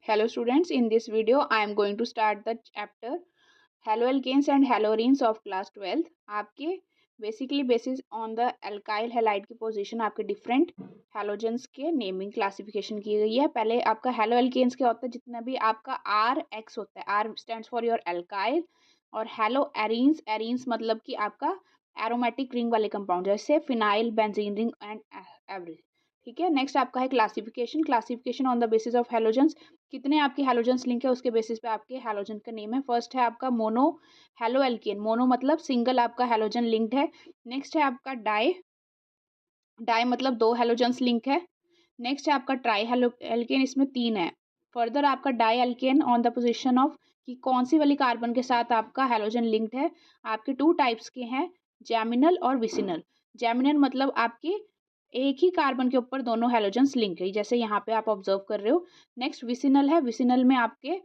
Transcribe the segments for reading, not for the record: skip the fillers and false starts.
Hello students, in this video I am going to start the chapter haloalkanes and haloarenes of class 12th। आपके basically basis on the alkyl halide की position आपके different halogens के naming classification की गई है। पहले आपका हैलोएल्केन्स क्या होता है, जितना भी आपका आर एक्स होता है, R stands for your alkyl, और हैलोएरीन्स, एरीन्स मतलब कि आपका एरोमेटिक रिंग वाले कंपाउंड जैसे phenyl, benzene ring and average. ठीक है, नेक्स्ट आपका है classification. Classification on the basis of halogens, कितने आपके हैलोजेंस लिंक है उसके बेसिस पे आपके हैलोजन का नेम है। फर्स्ट है आपका मोनो हैलोएल्केन, मोनो मतलब सिंगल आपका हैलोजन लिंक्ड है। नेक्स्ट है आपका डाई, डाई मतलब दो हैलोजेंस लिंक है। नेक्स्ट है आपका ट्राई हैलोएल्केन, इसमें तीन है। फर्दर आपका di alkane on the position of कि कौन सी वाली कार्बन के साथ आपका हैलोजन लिंक्ड है। आपके टू टाइप्स के हैं, जैमिनल और विसिनल। जैमिनल मतलब आपके एक ही कार्बन के ऊपर दोनों हैलोजेंस लिंक है, जैसे यहाँ पे आप ऑब्जर्व कर रहे हो। नेक्स्ट विसिनल है, विसिनल में आपके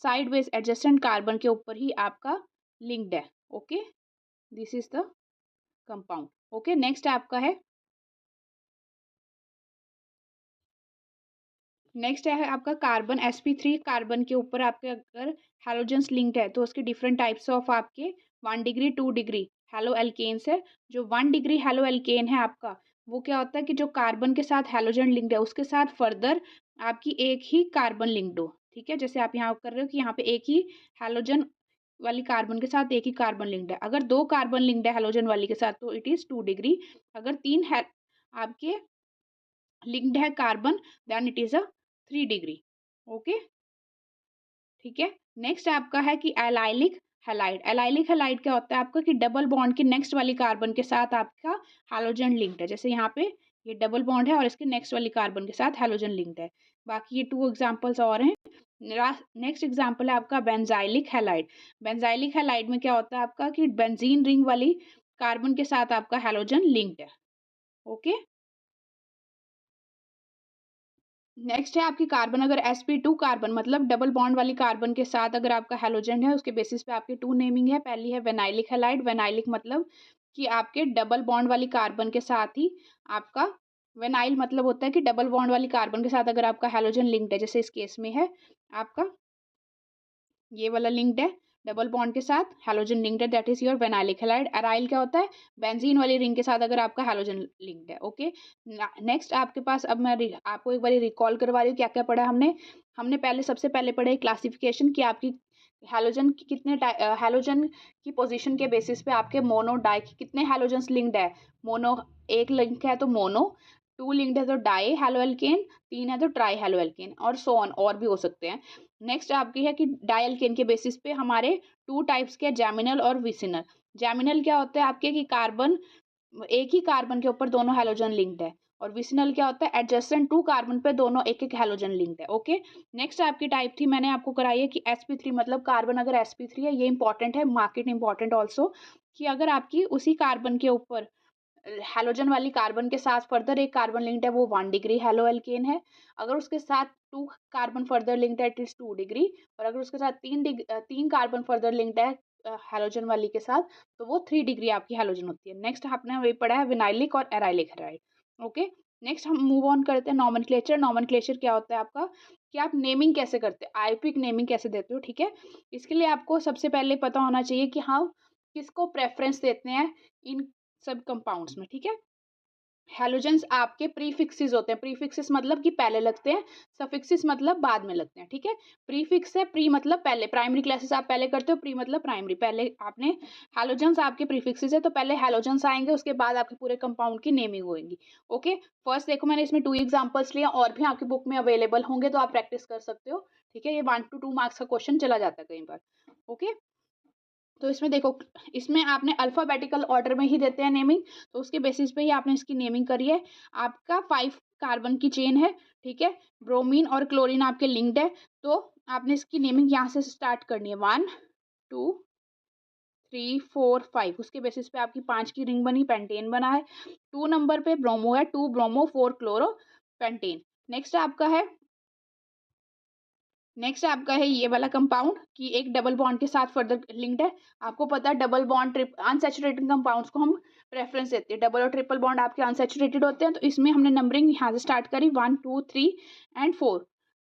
साइड वेज एडजेसेंट कार्बन के ऊपर ही आपका लिंक्ड है। Okay, this is the compound. Okay, next आपका है, नेक्स्ट है आपका कार्बन sp3। कार्बन के ऊपर आपके अगर हैलोजेंस लिंक्ड है तो उसके डिफरेंट टाइप्स ऑफ आपके 1 डिग्री 2 डिग्री हेलो एल्केन्स है। जो 1 डिग्री हेलो एल्केन है आपका, वो क्या होता है कि जो कार्बन के साथ हैलोजन लिंक्ड है उसके साथ फर्दर आपकी एक ही कार्बन लिंक्ड हो। ठीक है, जैसे आप यहाँ कर रहे हो कि यहाँ पे एक ही हैलोजन वाली कार्बन के साथ एक ही कार्बन लिंक्ड है। अगर दो कार्बन लिंक्ड है हैलोजन वाली के साथ तो इट इज 2 डिग्री। अगर तीन है आपके लिंक्ड है carbon, then it is a 3 degree. Okay, ठीक है। नेक्स्ट आपका है कि एलाइलिक हैलाइड। एलाइलिक हैलाइड क्या होता है आपका कि डबल बॉन्ड के नेक्स्ट वाली कार्बन के साथ आपका हैलोजन लिंक्ड है। जैसे यहाँ पे ये डबल बॉन्ड है और इसके नेक्स्ट वाली कार्बन के साथ हैलोजन लिंक्ड है। बाकी ये 2 एग्जांपल्स और हैं। नेक्स्ट एग्जांपल है आपका बेंजाइलिक हैलाइड। बेंजाइलिक हैलाइड में क्या होता है आपका कि बेंजीन रिंग वाली कार्बन के साथ आपका हैलोजन लिंक्ड है। ओके, नेक्स्ट है आपकी कार्बन, अगर sp2 कार्बन मतलब डबल बॉन्ड वाली कार्बन के साथ अगर आपका हैलोजन है, उसके बेसिस पे आपके 2 नेमिंग है। पहली है वेनाइलिक हैलाइड। वेनाइलिक मतलब कि आपके डबल बॉन्ड वाली कार्बन के साथ ही आपका, वेनाइल मतलब होता है कि डबल बॉन्ड वाली कार्बन के साथ अगर आपका हैलोजन लिंक्ड है, जैसे इस केस में है आपका ये वाला लिंक्ड है, डबल बॉन्ड के साथ हैलोजन लिंक्ड है, that is your vinylic halide. Aryl क्या होता है, बेंजीन वाली रिंग के साथ अगर आपका हैलोजन लिंक्ड है। ओके, नेक्स्ट आपके पास, अब मैं आपको एक बार रिकॉल करवा रही हूँ क्या क्या पढ़ा हमने। हमने पहले सबसे पहले पढ़े क्लासिफिकेशन की आपकी हैलोजन की कितने हैलोजन की पोजीशन के बेसिस पे आपके मोनो डाई की कितने हैलोजन्स लिंक्ड है। मोनो एक लिंक है तो मोनो, 2 लिंक्ड है तो डाई हैलोएल्केन, 3 है तो ट्राई हैलोएल्केन, और सो ऑन और भी हो सकते हैं। नेक्स्ट आपकी है कि डाई एल्केन के बेसिस पे हमारे 2 टाइप्स के, जैमिनल और विसिनल। जैमिनल क्या होता है आपके कि कार्बन, एक ही कार्बन के ऊपर दोनों हैलोजन लिंक्ड है, और विसिनल क्या होता है एडजेसेंट 2 कार्बन पे दोनों एक एक हैलोजन लिंक्ड है। ओके, नेक्स्ट आपकी टाइप थी मैंने आपको कराई है कि sp3 मतलब कार्बन अगर sp3 है, ये इंपॉर्टेंट है, मार्केट इंपॉर्टेंट ऑल्सो, कि अगर आपकी उसी कार्बन के ऊपर हैलोजन वाली कार्बन के साथ फर्दर एक कार्बन लिंक्ड है, वो 1 डिग्री हेलो एल्केन है। अगर उसके साथ 2 कार्बन फर्दर लिंक्ड है, इट इज 2 डिग्री। और अगर उसके साथ 3 कार्बन फर्दर लिंक्ड है हैलोजन वाली के साथ, तो वो 3 डिग्री आपकी हैलोजन होती है। नेक्स्ट आपने वही पढ़ा है विनाइलिक और एराइलिक हैलाइड। ओके, नेक्स्ट हम मूव ऑन करते हैं नॉमेनक्लेचर। नॉमेनक्लेचर क्या होता है आपका कि आप नेमिंग कैसे करते हैं, आयोपिक नेमिंग कैसे देते हो। ठीक है, इसके लिए आपको सबसे पहले पता होना चाहिए कि हाँ किसको प्रेफरेंस देते हैं इन सब कंपाउंड्स में। ठीक है, हैलोजेंस आपके प्रीफिक्सेस होते हैं। प्रीफिक्सेस मतलब कि पहले लगते हैं, सफिक्सेस मतलब बाद में लगते हैं। ठीक है, प्रीफिक्स है, प्री मतलब पहले, प्राइमरी क्लासेस आप पहले करते हो, प्री मतलब प्राइमरी, पहले आपने हैलोजेंस आपके प्रीफिक्सेस है तो पहले हैलोजेंस आएंगे, उसके बाद आपके पूरे कंपाउंड की नेमिंग होगी। ओके, फर्स्ट देखो मैंने इसमें 2 एग्जांपल्स लिए, और भी आपकी बुक में अवेलेबल होंगे तो आप प्रैक्टिस कर सकते हो। ठीक है, ये 1 to 2 मार्क्स का क्वेश्चन चला जाता है कई बार। ओके, तो इसमें देखो, इसमें आपने अल्फाबेटिकल ऑर्डर में ही देते हैं नेमिंग, तो उसके बेसिस पे ही आपने इसकी नेमिंग करी है। आपका 5 कार्बन की चेन है। ठीक है, ब्रोमीन और क्लोरीन आपके लिंक्ड है, तो आपने इसकी नेमिंग यहाँ से स्टार्ट करनी है, 1 2 3 4 5। उसके बेसिस पे आपकी 5 की रिंग बनी, पेंटेन बना है। 2 नंबर पे ब्रोमो है, 2 ब्रोमो 4 क्लोरो पेंटेन। नेक्स्ट आपका है, नेक्स्ट आपका है ये वाला कंपाउंड कि एक डबल बॉन्ड के साथ फर्दर लिंक्ड है। आपको पता है डबल बॉन्ड अनसैचुरेटेड कंपाउंड्स को हम प्रेफरेंस देते हैं, डबल और ट्रिपल बॉन्ड आपके अनसैचुरेटेड होते हैं, तो इसमें हमने नंबरिंग यहाँ से स्टार्ट करी 1 2 3 एंड 4।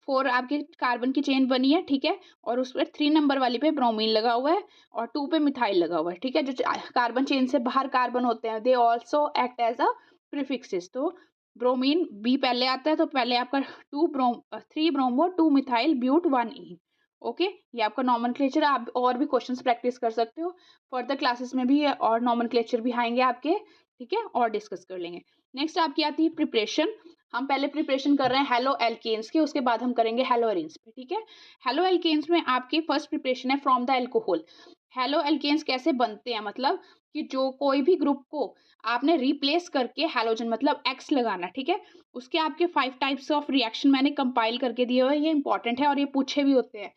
4 आपके कार्बन की चेन बनी है, ठीक है, और उस पर 3 नंबर वाली पे ब्रोमीन लगा हुआ है और 2 पे मिथाइल लगा हुआ है, ठीक है। जो कार्बन चेन से बाहर कार्बन होते हैं, they also act as a prefixes. तो ब्रोमीन बी पहले आता है, तो पहले आपका 3 bromo 2 methyl but 1 e. Okay, ये आपका नॉमेनक्लेचर। आप और भी क्वेश्चंस प्रैक्टिस कर सकते हो, फर्दर क्लासेस में भी और नॉमेनक्लेचर भी आएंगे आपके, ठीक है, और डिस्कस कर लेंगे। नेक्स्ट आपकी आती है प्रिपरेशन। हम पहले प्रिपरेशन कर रहे हैं हेलो एल्केन्स की, उसके बाद हम करेंगे हेलो एरिन्स पे, ठीक है। हेलो एल्केन्स में आपकी फर्स्ट प्रिपरेशन है from the alcohol. Haloalkanes कैसे बनते हैं, मतलब कि जो कोई भी ग्रुप को आपने रिप्लेस करके हैलोजन मतलब एक्स लगाना, ठीक है, उसके आपके 5 टाइप्स ऑफ रिएक्शन मैंने कंपाइल करके दिए हुए हैं। ये इंपॉर्टेंट है और ये पूछे भी होते हैं।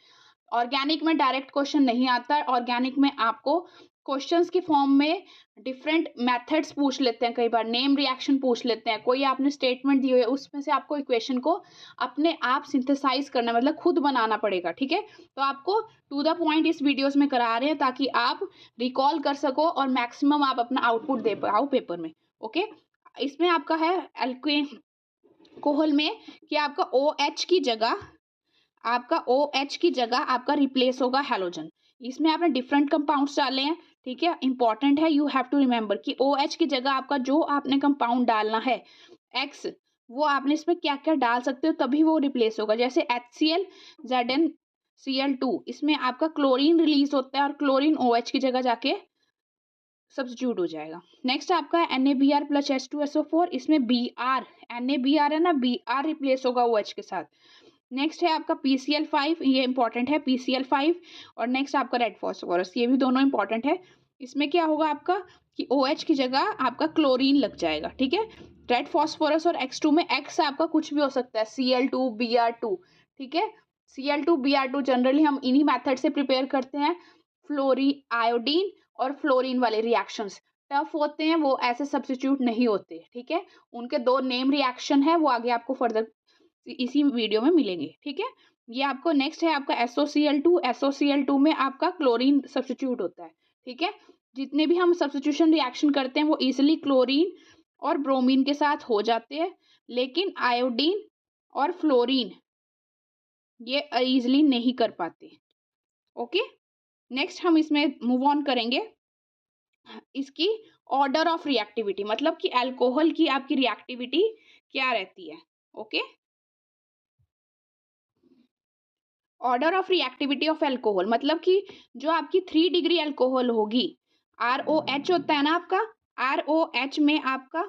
ऑर्गेनिक में डायरेक्ट क्वेश्चन नहीं आता है, ऑर्गेनिक में आपको क्वेश्चंस की फॉर्म में डिफरेंट मेथड्स पूछ लेते हैं, कई बार नेम रिएक्शन पूछ लेते हैं, कोई आपने स्टेटमेंट दी हुई है उसमें से आपको इक्वेशन को अपने आप सिंथेसाइज करना मतलब खुद बनाना पड़ेगा, ठीक है। तो आपको टू द पॉइंट इस वीडियोस में करा रहे हैं ताकि आप रिकॉल कर सको और मैक्सिमम आप अपना आउटपुट दे पाओ पेपर में। ओके, इसमें आपका है एल्कोहल में कि आपका OH की जगह आपका रिप्लेस होगा हैलोजन। इसमें आपने डिफरेंट कंपाउंड्स डाले हैं, ठीक है। इंपॉर्टेंट है, यू हैव टू रिमेंबर कि OH की जगह आपका जो आपने कंपाउंड डालना है X, वो आपने इसमें क्या क्या डाल सकते हो तभी वो रिप्लेस होगा। जैसे HCl ZnCl2, इसमें आपका क्लोरीन रिलीज होता है और क्लोरीन OH की जगह जाके सब्स्टिट्यूट हो जाएगा। नेक्स्ट आपका है NaBr प्लस H2SO4, इसमें Br NaBr है ना, Br रिप्लेस होगा OH के साथ। नेक्स्ट है आपका PCl5, ये इंपॉर्टेंट है PCl5, और नेक्स्ट आपका रेड फॉस्फोरस, ये भी दोनों इंपॉर्टेंट है। इसमें क्या होगा आपका कि OH की जगह आपका क्लोरीन लग जाएगा, ठीक है। रेड फॉस्फोरस और X2 में X आपका कुछ भी हो सकता है, Cl2 Br2, ठीक है। Cl2 Br2 जनरली हम इन्हीं मेथड से प्रिपेयर करते हैं। आयोडीन और फ्लोरीन वाले रिएक्शंस टफ होते हैं, वो ऐसे सब्स्टिट्यूट नहीं होते, ठीक है। उनके 2 नेम रिएक्शन है, वो आगे आपको फर्दर इसी वीडियो में मिलेंगे, ठीक है। ये आपको नेक्स्ट है आपका SOCl2 में आपका क्लोरीन सब्स्टिट्यूट होता है, ठीक है। जितने भी हम सब्स्टिट्यूशन रिएक्शन करते हैं वो इजिली क्लोरीन और ब्रोमीन के साथ हो जाते हैं, लेकिन आयोडीन और फ्लोरीन ये इजिली नहीं कर पाते। ओके, नेक्स्ट हम इसमें मूव ऑन करेंगे इसकी ऑर्डर ऑफ रिएक्टिविटी, मतलब कि अल्कोहल की आपकी रिएक्टिविटी क्या रहती है। Okay, order of reactivity of alcohol मतलब कि जो आपकी 3 डिग्री अल्कोहल होगी, ROH होता है ना आपका, ROH में आपका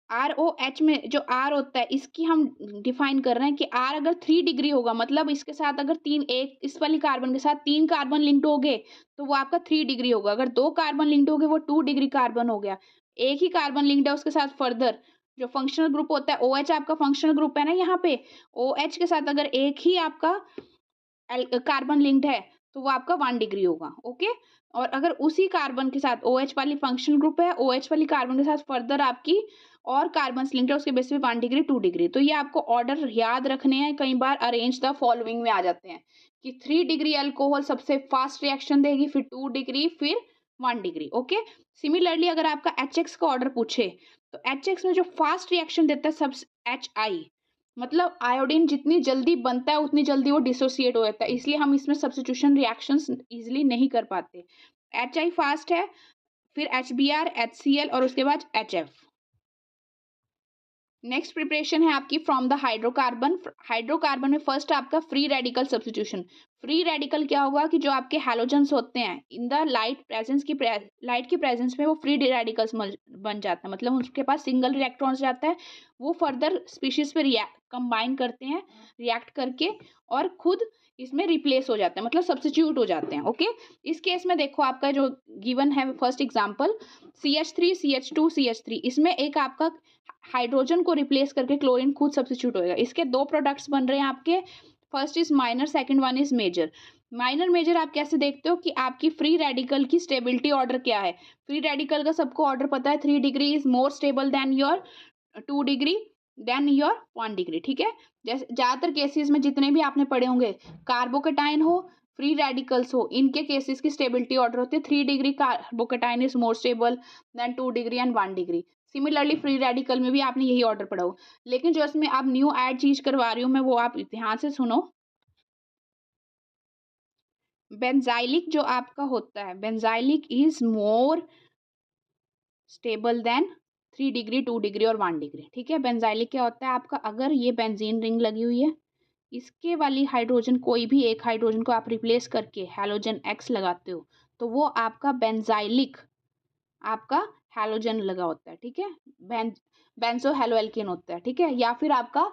ROH में जो R होता है इसकी हम डिफाइन कर रहे हैं कि R अगर 3 डिग्री होगा, मतलब इसके साथ अगर एक इस वाली कार्बन के साथ 3 कार्बन लिंक्ड हो गए तो वो आपका 3 डिग्री होगा। अगर 2 कार्बन लिंक्ड हो गए वो 2 डिग्री कार्बन हो गया। एक ही कार्बन लिंक्ड है उसके साथ फर्दर जो फंक्शनल ग्रुप होता है, OH आपका फंक्शनल ग्रुप है ना, यहाँ पे OH के साथ अगर एक ही आपका कार्बन लिंक्ड है तो वो आपका 1 डिग्री होगा। ओके, और अगर उसी कार्बन के साथ OH वाली फंक्शनल ग्रुप है, OH वाली कार्बन के साथ फर्दर आपकी और कार्बन लिंक्ड है, उसके बेस पे 1 डिग्री 2 डिग्री। तो ये आपको ऑर्डर याद रखने हैं, कई बार अरेंज द फॉलोइंग में आ जाते हैं कि 3 डिग्री अल्कोहल सबसे फास्ट रिएक्शन देगी, फिर 2 डिग्री, फिर 1 डिग्री। ओके, सिमिलरली अगर आपका HX का ऑर्डर पूछे तो HX में जो फास्ट रिएक्शन देता है सब HI, मतलब आयोडीन जितनी जल्दी बनता है उतनी जल्दी वो डिसोसिएट हो जाता है, इसलिए हम इसमें सब्स्टिट्यूशन रिएक्शंस इजीली नहीं कर पाते। HI फास्ट है, फिर HBr, HCl और उसके बाद HF। नेक्स्ट प्रिपरेशन है आपकी फ्रॉम द हाइड्रोकार्बन। हाइड्रोकार्बन में फर्स्ट आपका free radical substitution. Free radical क्या होगा कि जो आपके हैलोजेंस होते हैं इन द लाइट की प्रेजेंस में वो फ्री रेडिकल्स बन जाता है, मतलब उसके पास सिंगल इलेक्ट्रॉन्स जाता है, वो फर्दर स्पीशीज पे कंबाइन करते हैं, रिएक्ट करके और खुद इसमें रिप्लेस हो जाते हैं, मतलब सब्स्टिट्यूट हो जाते हैं। ओके, इस केस में देखो आपका जो गिवन है first example CH3 CH2 CH3, इसमें एक आपका हाइड्रोजन को रिप्लेस करके क्लोरीन खुद सब्स्टिट्यूट होएगा। इसके 2 प्रोडक्ट्स बन रहे हैं आपके, first is minor, second one is major. Minor major आप कैसे देखते हो कि आपकी फ्री रेडिकल की स्टेबिलिटी ऑर्डर क्या है। फ्री रेडिकल का सबको ऑर्डर पता है, 3 degree is more stable than your 2 degree then your 1 degree, ठीक है। जैसे ज़्यादातर केसेस में जितने भी आपने पढ़े होंगे, कार्बोकेटाइन हो, फ्री रेडिकल्स हो, इनके केसेस की स्टेबिलिटी ऑर्डर होती है 3 degree carbocation is more stable then 2 degree and 1 degree. Similarly free radical में भी आपने यही ऑर्डर पढ़ा हो, लेकिन जो इसमें आप न्यू ऐड चीज करवा रही हूँ मैं, वो आप ध्यान से सुनो। बेंजाइलिक जो आपका होता है, benzylic is more stable then 3 degree, 2 degree और 1 डिग्री। ठीक है, बेंजाइलिक क्या होता है आपका, अगर ये बेंजीन रिंग लगी हुई है, इसके वाली हाइड्रोजन, कोई भी एक हाइड्रोजन को आप रिप्लेस करके हैलोजन एक्स लगाते हो, तो वो आपका बेंजाइलिक आपका हैलोजन लगा होता है। ठीक है, बेंजो हेलोएल्केन होता है। ठीक है, या फिर आपका,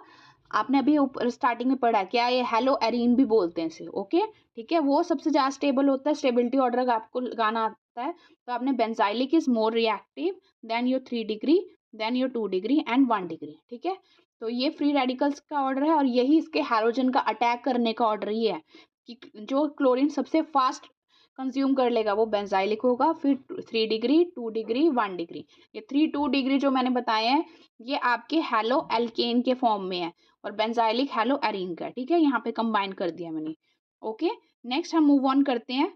आपने अभी ऊपर स्टार्टिंग में पढ़ा है क्या, ये हेलो एरीन भी बोलते हैं इसे। ओके, ठीक है, वो सबसे ज़्यादा स्टेबल होता है, स्टेबिलिटी ऑर्डर अगर आपको लगाना आता है तो आपने benzylic is more reactive than your 3 degree, then your 2 degree and 1 degree. ठीक है, तो ये फ्री रेडिकल्स का ऑर्डर है, और यही इसके हैलोजन का अटैक करने का ऑर्डर ये है कि जो क्लोरीन सबसे फास्ट कंज्यूम कर लेगा वो बेंजाइलिक होगा, फिर 3 डिग्री, 2 डिग्री, 1 डिग्री। ये 3, 2 डिग्री जो मैंने बताए हैं, ये आपके हेलो एल्केन के फॉर्म में है, और बेंजाइलिक हेलो एरीन का। ठीक है, यहाँ पे कंबाइन कर दिया मैंने। ओके, नेक्स्ट हम मूव ऑन करते हैं।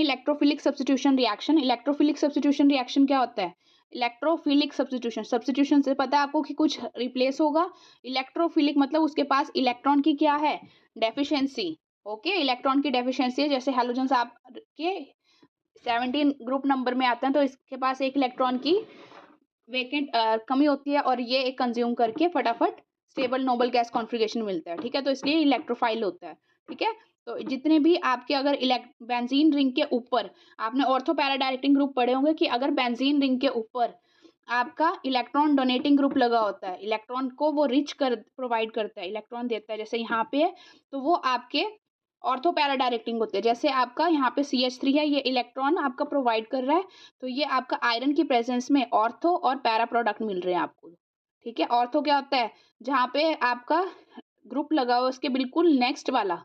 Electrophilic substitution reaction. Electrophilic substitution reaction क्या होता है? इलेक्ट्रोफिलिक सब्स्टिट्यूशन, सब्स्टिट्यूशन से पता है आपको कि कुछ रिप्लेस होगा। इलेक्ट्रोफिलिक मतलब उसके पास इलेक्ट्रॉन की क्या है, डेफिशिएंसी। ओके, इलेक्ट्रॉन की डेफिशिएंसी है, जैसे हैलोजन आपके 17 ग्रुप नंबर में आते हैं, तो इसके पास एक इलेक्ट्रॉन की वेकेंट कमी होती है, और ये एक कंज्यूम करके फटाफट स्टेबल नोबल गैस कॉन्फ़िगरेशन मिलता है। ठीक है, तो इसलिए इलेक्ट्रोफाइल होता है। ठीक है, तो जितने भी आपके अगर बेंजीन रिंग के ऊपर, आपने ऑर्थो पैरा डायरेक्टिंग ग्रुप पढ़े होंगे कि अगर बेंजीन रिंग के ऊपर आपका इलेक्ट्रॉन डोनेटिंग ग्रुप लगा होता है, इलेक्ट्रॉन को वो रिच कर प्रोवाइड करता है, इलेक्ट्रॉन देता है, जैसे यहाँ पे है, तो वो आपके ऑर्थो पैरा डायरेक्टिंग होते हैं। जैसे आपका यहाँ पे CH3 है, ये इलेक्ट्रॉन आपका प्रोवाइड कर रहा है, तो ये आपका आयरन की प्रेजेंस में ऑर्थो और पैरा प्रोडक्ट मिल रहे हैं आपको। ठीक है, ऑर्थो क्या होता है, जहाँ पे आपका ग्रुप लगा हुआ उसके बिल्कुल नेक्स्ट वाला,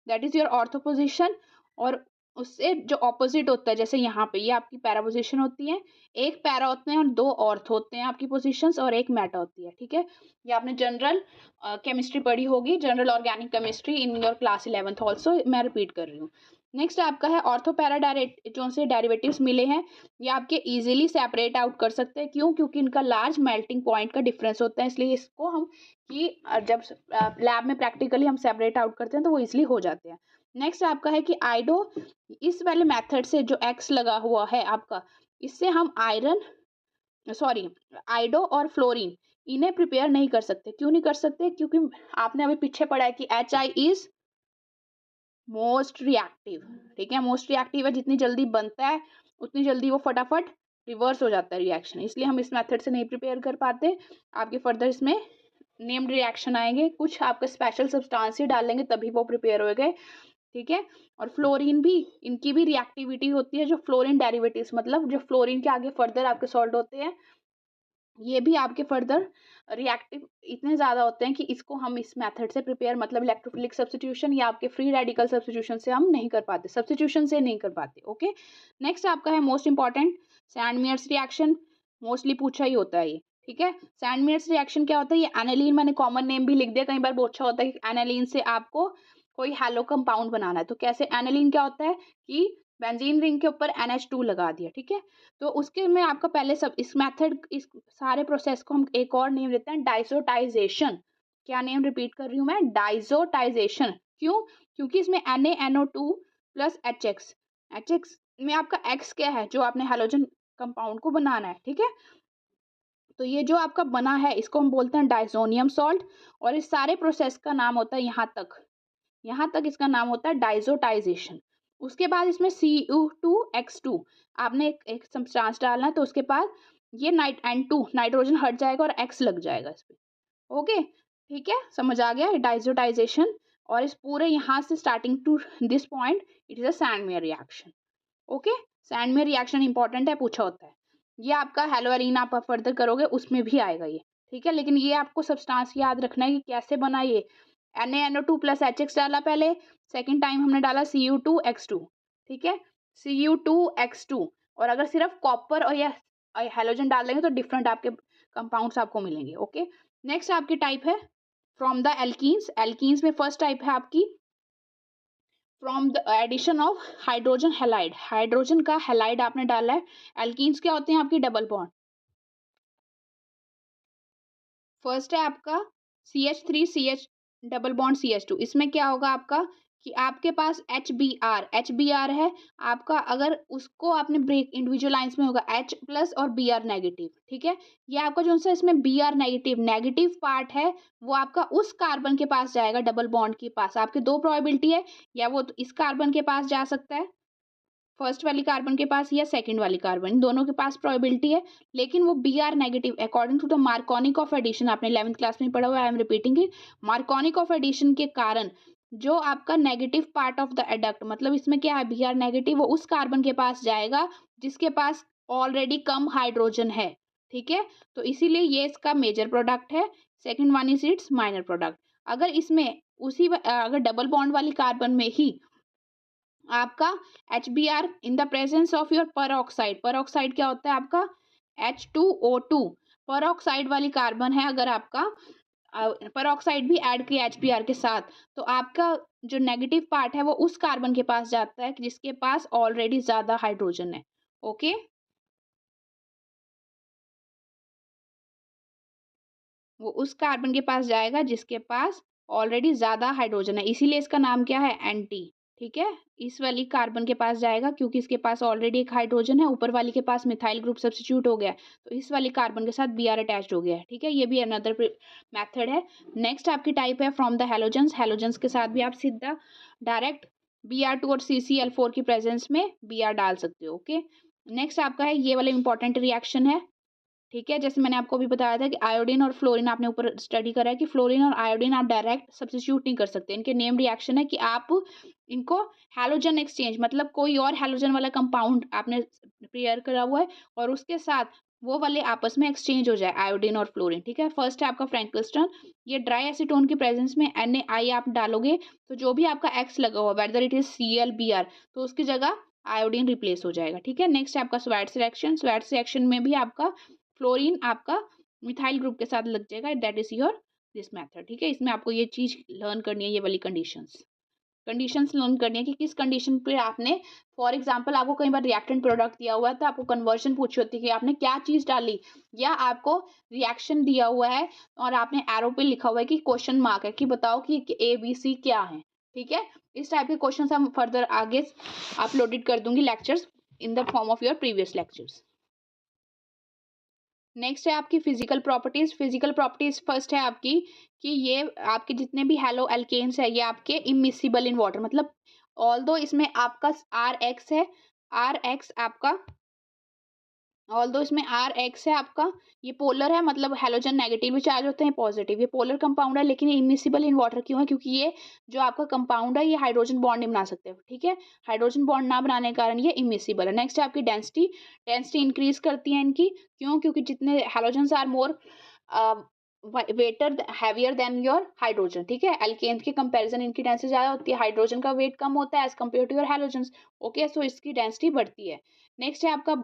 that is your ortho position, और उससे जो ऑपोजिट होता है, जैसे यहाँ पे ये आपकी पैरा पोजिशन होती है, एक पैरा होते हैं और 2 ऑर्थो होते हैं आपकी पोजिशंस, और एक मेटा होती है। ठीक है, ये आपने जनरल केमिस्ट्री पढ़ी होगी, general organic chemistry in your class 11th also, मैं रिपीट कर रही हूँ। नेक्स्ट आपका है ऑर्थो पैरा डायरेक्ट, जो से डेरिवेटिव्स मिले हैं, ये आपके इजीली सेपरेट आउट कर सकते हैं। क्यों? क्योंकि इनका लार्ज मेल्टिंग पॉइंट का डिफरेंस होता है, इसलिए इसको हम कि जब लैब में प्रैक्टिकली हम सेपरेट आउट करते हैं तो वो इजीली हो जाते हैं। नेक्स्ट आपका है कि आइडो, इस वाले मेथड से जो एक्स लगा हुआ है आपका, इससे हम आइडो और फ्लोरीन, इन्हें प्रिपेयर नहीं कर सकते। क्यों नहीं कर सकते? क्योंकि आपने अभी पीछे पढ़ा है कि HI इज मोस्ट रिएक्टिव। ठीक है, मोस्ट रिएक्टिव है, जितनी जल्दी बनता है उतनी जल्दी वो फटाफट रिवर्स हो जाता है रिएक्शन, इसलिए हम इस मेथड से नहीं प्रिपेयर कर पाते। आपके फर्दर इसमें नेम्ड रिएक्शन आएंगे, कुछ आपका स्पेशल सब्सटेंस ही डालेंगे तभी वो प्रिपेयर हो गए। ठीक है, और फ्लोरीन भी, इनकी भी रिएक्टिविटी होती है, जो फ्लोरीन डेरिवेटिव्स, मतलब जो फ्लोरीन के आगे फर्दर आपके सॉल्ट होते हैं, ये भी आपके फर्दर रिएक्टिव इतने ज़्यादा होते हैं कि इसको हम इस मेथड से प्रिपेयर, मतलब इलेक्ट्रोफिलिक सब्स्टिट्यूशन या आपके फ्री रेडिकल सब्स्टिट्यूशन से हम नहीं कर पाते, सब्स्टिट्यूशन से नहीं कर पाते। ओके, नेक्स्ट आपका है मोस्ट इंपॉर्टेंट, सैंडमेयर्स रिएक्शन। मोस्टली पूछा ही होता है ये। ठीक है, सैंडमेयर्स रिएक्शन क्या होता है? ये एनालीन, मैंने कॉमन नेम भी लिख दिया, कई बार पूछा होता है कि एनालीन से आपको कोई हैलो कंपाउंड बनाना है, तो कैसे, एनालीन क्या होता है कि बेंजीन रिंग के ऊपर NH2 लगा दिया। ठीक है, तो उसके में आपका पहले सब इस मेथड, इस सारे प्रोसेस को हम एक और नेम देते हैं, डाइजोटाइजेशन। क्या नेम रिपीट कर रही हूँ मैं? डाइजोटाइजेशन। क्यों? क्योंकि इसमें NaNO2 प्लस HX में आपका X क्या है, जो आपने हेलोजन कंपाउंड को बनाना है। ठीक है, तो ये जो आपका बना है इसको हम बोलते हैं डाइजोनियम सॉल्ट, और इस सारे प्रोसेस का नाम होता है यहाँ तक इसका नाम होता है डाइजोटाइजेशन। उसके बाद इसमें Cu2X2 आपने एक सब्सटेंस डालना है, तो उसके बाद ये N2 नाइट्रोजन हट जाएगा और X लग जाएगा इस पे। ओके, ठीक है, समझ आ गया डाइजोटाइजेशन। और इस पूरे यहाँ से starting to this point it is a Sandmeyer reaction. Okay, Sandmeyer reaction important है, पूछा होता है। ये आपका हेलोअरीन आप फर्दर करोगे उसमें भी आएगा ये। ठीक है, लेकिन ये आपको सब्सटेंस याद रखना है कि कैसे बना ये। NaNO2 प्लस HX डाला पहले, सेकेंड टाइम हमने डाला Cu2X2। ठीक है, Cu2X2, और अगर सिर्फ कॉपर और या हेलोजन डाल देंगे तो डिफरेंट आपके कंपाउंड्स आपको मिलेंगे। ओके, नेक्स्ट आपकी टाइप है फ्रॉम द एल्कीन्स। एल्कीन्स में फर्स्ट टाइप है आपकी from the addition of hydrogen halide, hydrogen का हैलाइड आपने डाला है। एल्कीन्स क्या होते हैं आपकी डबल बॉन्ड। फर्स्ट है आपका CH3 CH double bond CH2, इसमें क्या होगा आपका कि आपके पास HBr है आपका, अगर उसको आपने ब्रेक इंडिविजुअल लाइंस में होगा H प्लस और Br नेगेटिव, ठीक है। ये आपका जो सा इसमें Br नेगेटिव नेगेटिव पार्ट है वो आपका उस कार्बन के पास जाएगा, डबल बॉन्ड के पास। आपके दो प्रोबेबिलिटी है, या वो तो इस कार्बन के पास जा सकता है, फर्स्ट वाली कार्बन के पास, या सेकंड वाली कार्बन, दोनों के पास प्रोबेबिलिटी है। लेकिन वो Br negative according to the Markovnikov addition, आपने 11th क्लास में पढ़ा हुआ, I am repeating it. Markovnikov addition के कारण जो आपका negative part of the adduct, मतलब इसमें क्या है Br नेगेटिव, वो उस कार्बन के पास जाएगा जिसके पास ऑलरेडी कम हाइड्रोजन है, ठीक है। तो इसीलिए ये इसका मेजर प्रोडक्ट है, second one is it's minor product. अगर इसमें अगर डबल बॉन्ड वाली कार्बन में ही आपका HBr in the presence of your peroxide, peroxide क्या होता है आपका H2O2, परऑक्साइड वाली कार्बन है, अगर आपका परऑक्साइड भी ऐड किया HBr के साथ, तो आपका जो नेगेटिव पार्ट है वो उस कार्बन के पास जाता है जिसके पास ऑलरेडी ज्यादा हाइड्रोजन है। ओके, वो उस कार्बन के पास जाएगा जिसके पास ऑलरेडी ज़्यादा हाइड्रोजन है, इसीलिए इसका नाम क्या है एंटी, ठीक है। इस वाली कार्बन के पास जाएगा क्योंकि इसके पास ऑलरेडी एक हाइड्रोजन है, ऊपर वाली के पास मिथाइल ग्रुप सब्स्टिट्यूट हो गया है, तो इस वाली कार्बन के साथ Br अटैच्ड हो गया है, ठीक है। ये भी अनदर मेथड है। नेक्स्ट आपकी टाइप है फ्रॉम द हैलोजेंस, हैलोजेंस के साथ भी आप सीधा डायरेक्ट Br2 और CCl4 की प्रेजेंस में Br डाल सकते हो। ओके, नेक्स्ट आपका है ये वाला इंपॉर्टेंट रिएक्शन है, ठीक है। जैसे मैंने आपको अभी बताया था कि आयोडीन और फ्लोरीन, आपने ऊपर स्टडी करा है कि फ्लोरीन और आयोडीन आप डायरेक्ट सब्स्टिट्यूट नहीं कर सकते, इनके नेम रिएक्शन है कि आप इनको हैलोजन एक्सचेंज, मतलब कोई और हैलोजन वाला कंपाउंड आपने प्रिपेयर करा हुआ है और उसके साथ वो वाले आपस में एक्सचेंज हो जाए, आयोडीन और फ्लोरीन, ठीक है। फर्स्ट है आपका फ्रैंकलिस्टन, ये ड्राई एसीटोन की प्रेजेंस में NaI आप डालोगे तो जो भी आपका X लगा हुआ वेदर इट इज ClBr, तो उसकी जगह आयोडीन रिप्लेस हो जाएगा, ठीक है। नेक्स्ट है आपका स्वेट्स रिएक्शन, स्वेट्स रिएक्शन में भी आपका फ्लोरीन आपका मिथाइल ग्रुप के साथ लग जाएगा, that is your this method, ठीक है। इसमें आपको ये चीज लर्न करनी है, ये वाली कंडीशंस कंडीशंस लर्न करनी है कि किस कंडीशन पे आपने, फॉर एग्जांपल आपको कई बार रिएक्टेंट प्रोडक्ट दिया हुआ है तो आपको कन्वर्जन पूछी होती है कि आपने क्या चीज डाली, या आपको रिएक्शन दिया हुआ है और आपने एरो पे लिखा हुआ है कि क्वेश्चन मार्क है कि बताओ कि ABC क्या है, ठीक है। इस टाइप के क्वेश्चन हम फर्दर आगे अपलोडेड कर दूंगी lectures in the form of your previous lectures. Next है आपकी physical properties, physical properties first है आपकी कि ये आपके जितने भी हेलो एल्केन्स है ये आपके इमिसिबल इन वाटर, मतलब ऑल्दो इसमें आपका RX है, RX आपका ऑल्दो इसमें RX है आपका, ये पोलर है, मतलब हेलोजन नेगेटिव भी चार्ज होते हैं पॉजिटिव, ये पोलर कंपाउंड है, लेकिन ये इमिसिबल इन वाटर क्यों है, क्योंकि ये जो आपका कंपाउंड है ये हाइड्रोजन बॉन्ड नहीं बना सकते, ठीक है। हाइड्रोजन बॉन्ड ना बनाने के कारण ये इमिसिबल है। नेक्स्ट है आपकी डेंसिटी, डेंसिटी इंक्रीज करती है इनकी, क्यों, क्योंकि जितने halogens are more weightier heavier than your hydrogen, ठीक है। एल्केन के कंपैरिजन इनकी डेंसिटी ज्यादा होती है, हाइड्रोजन का वेट कम होता है as compare to your halogens, okay, so इसकी डेंसिटी बढ़ती है। नेक्स्ट है आपका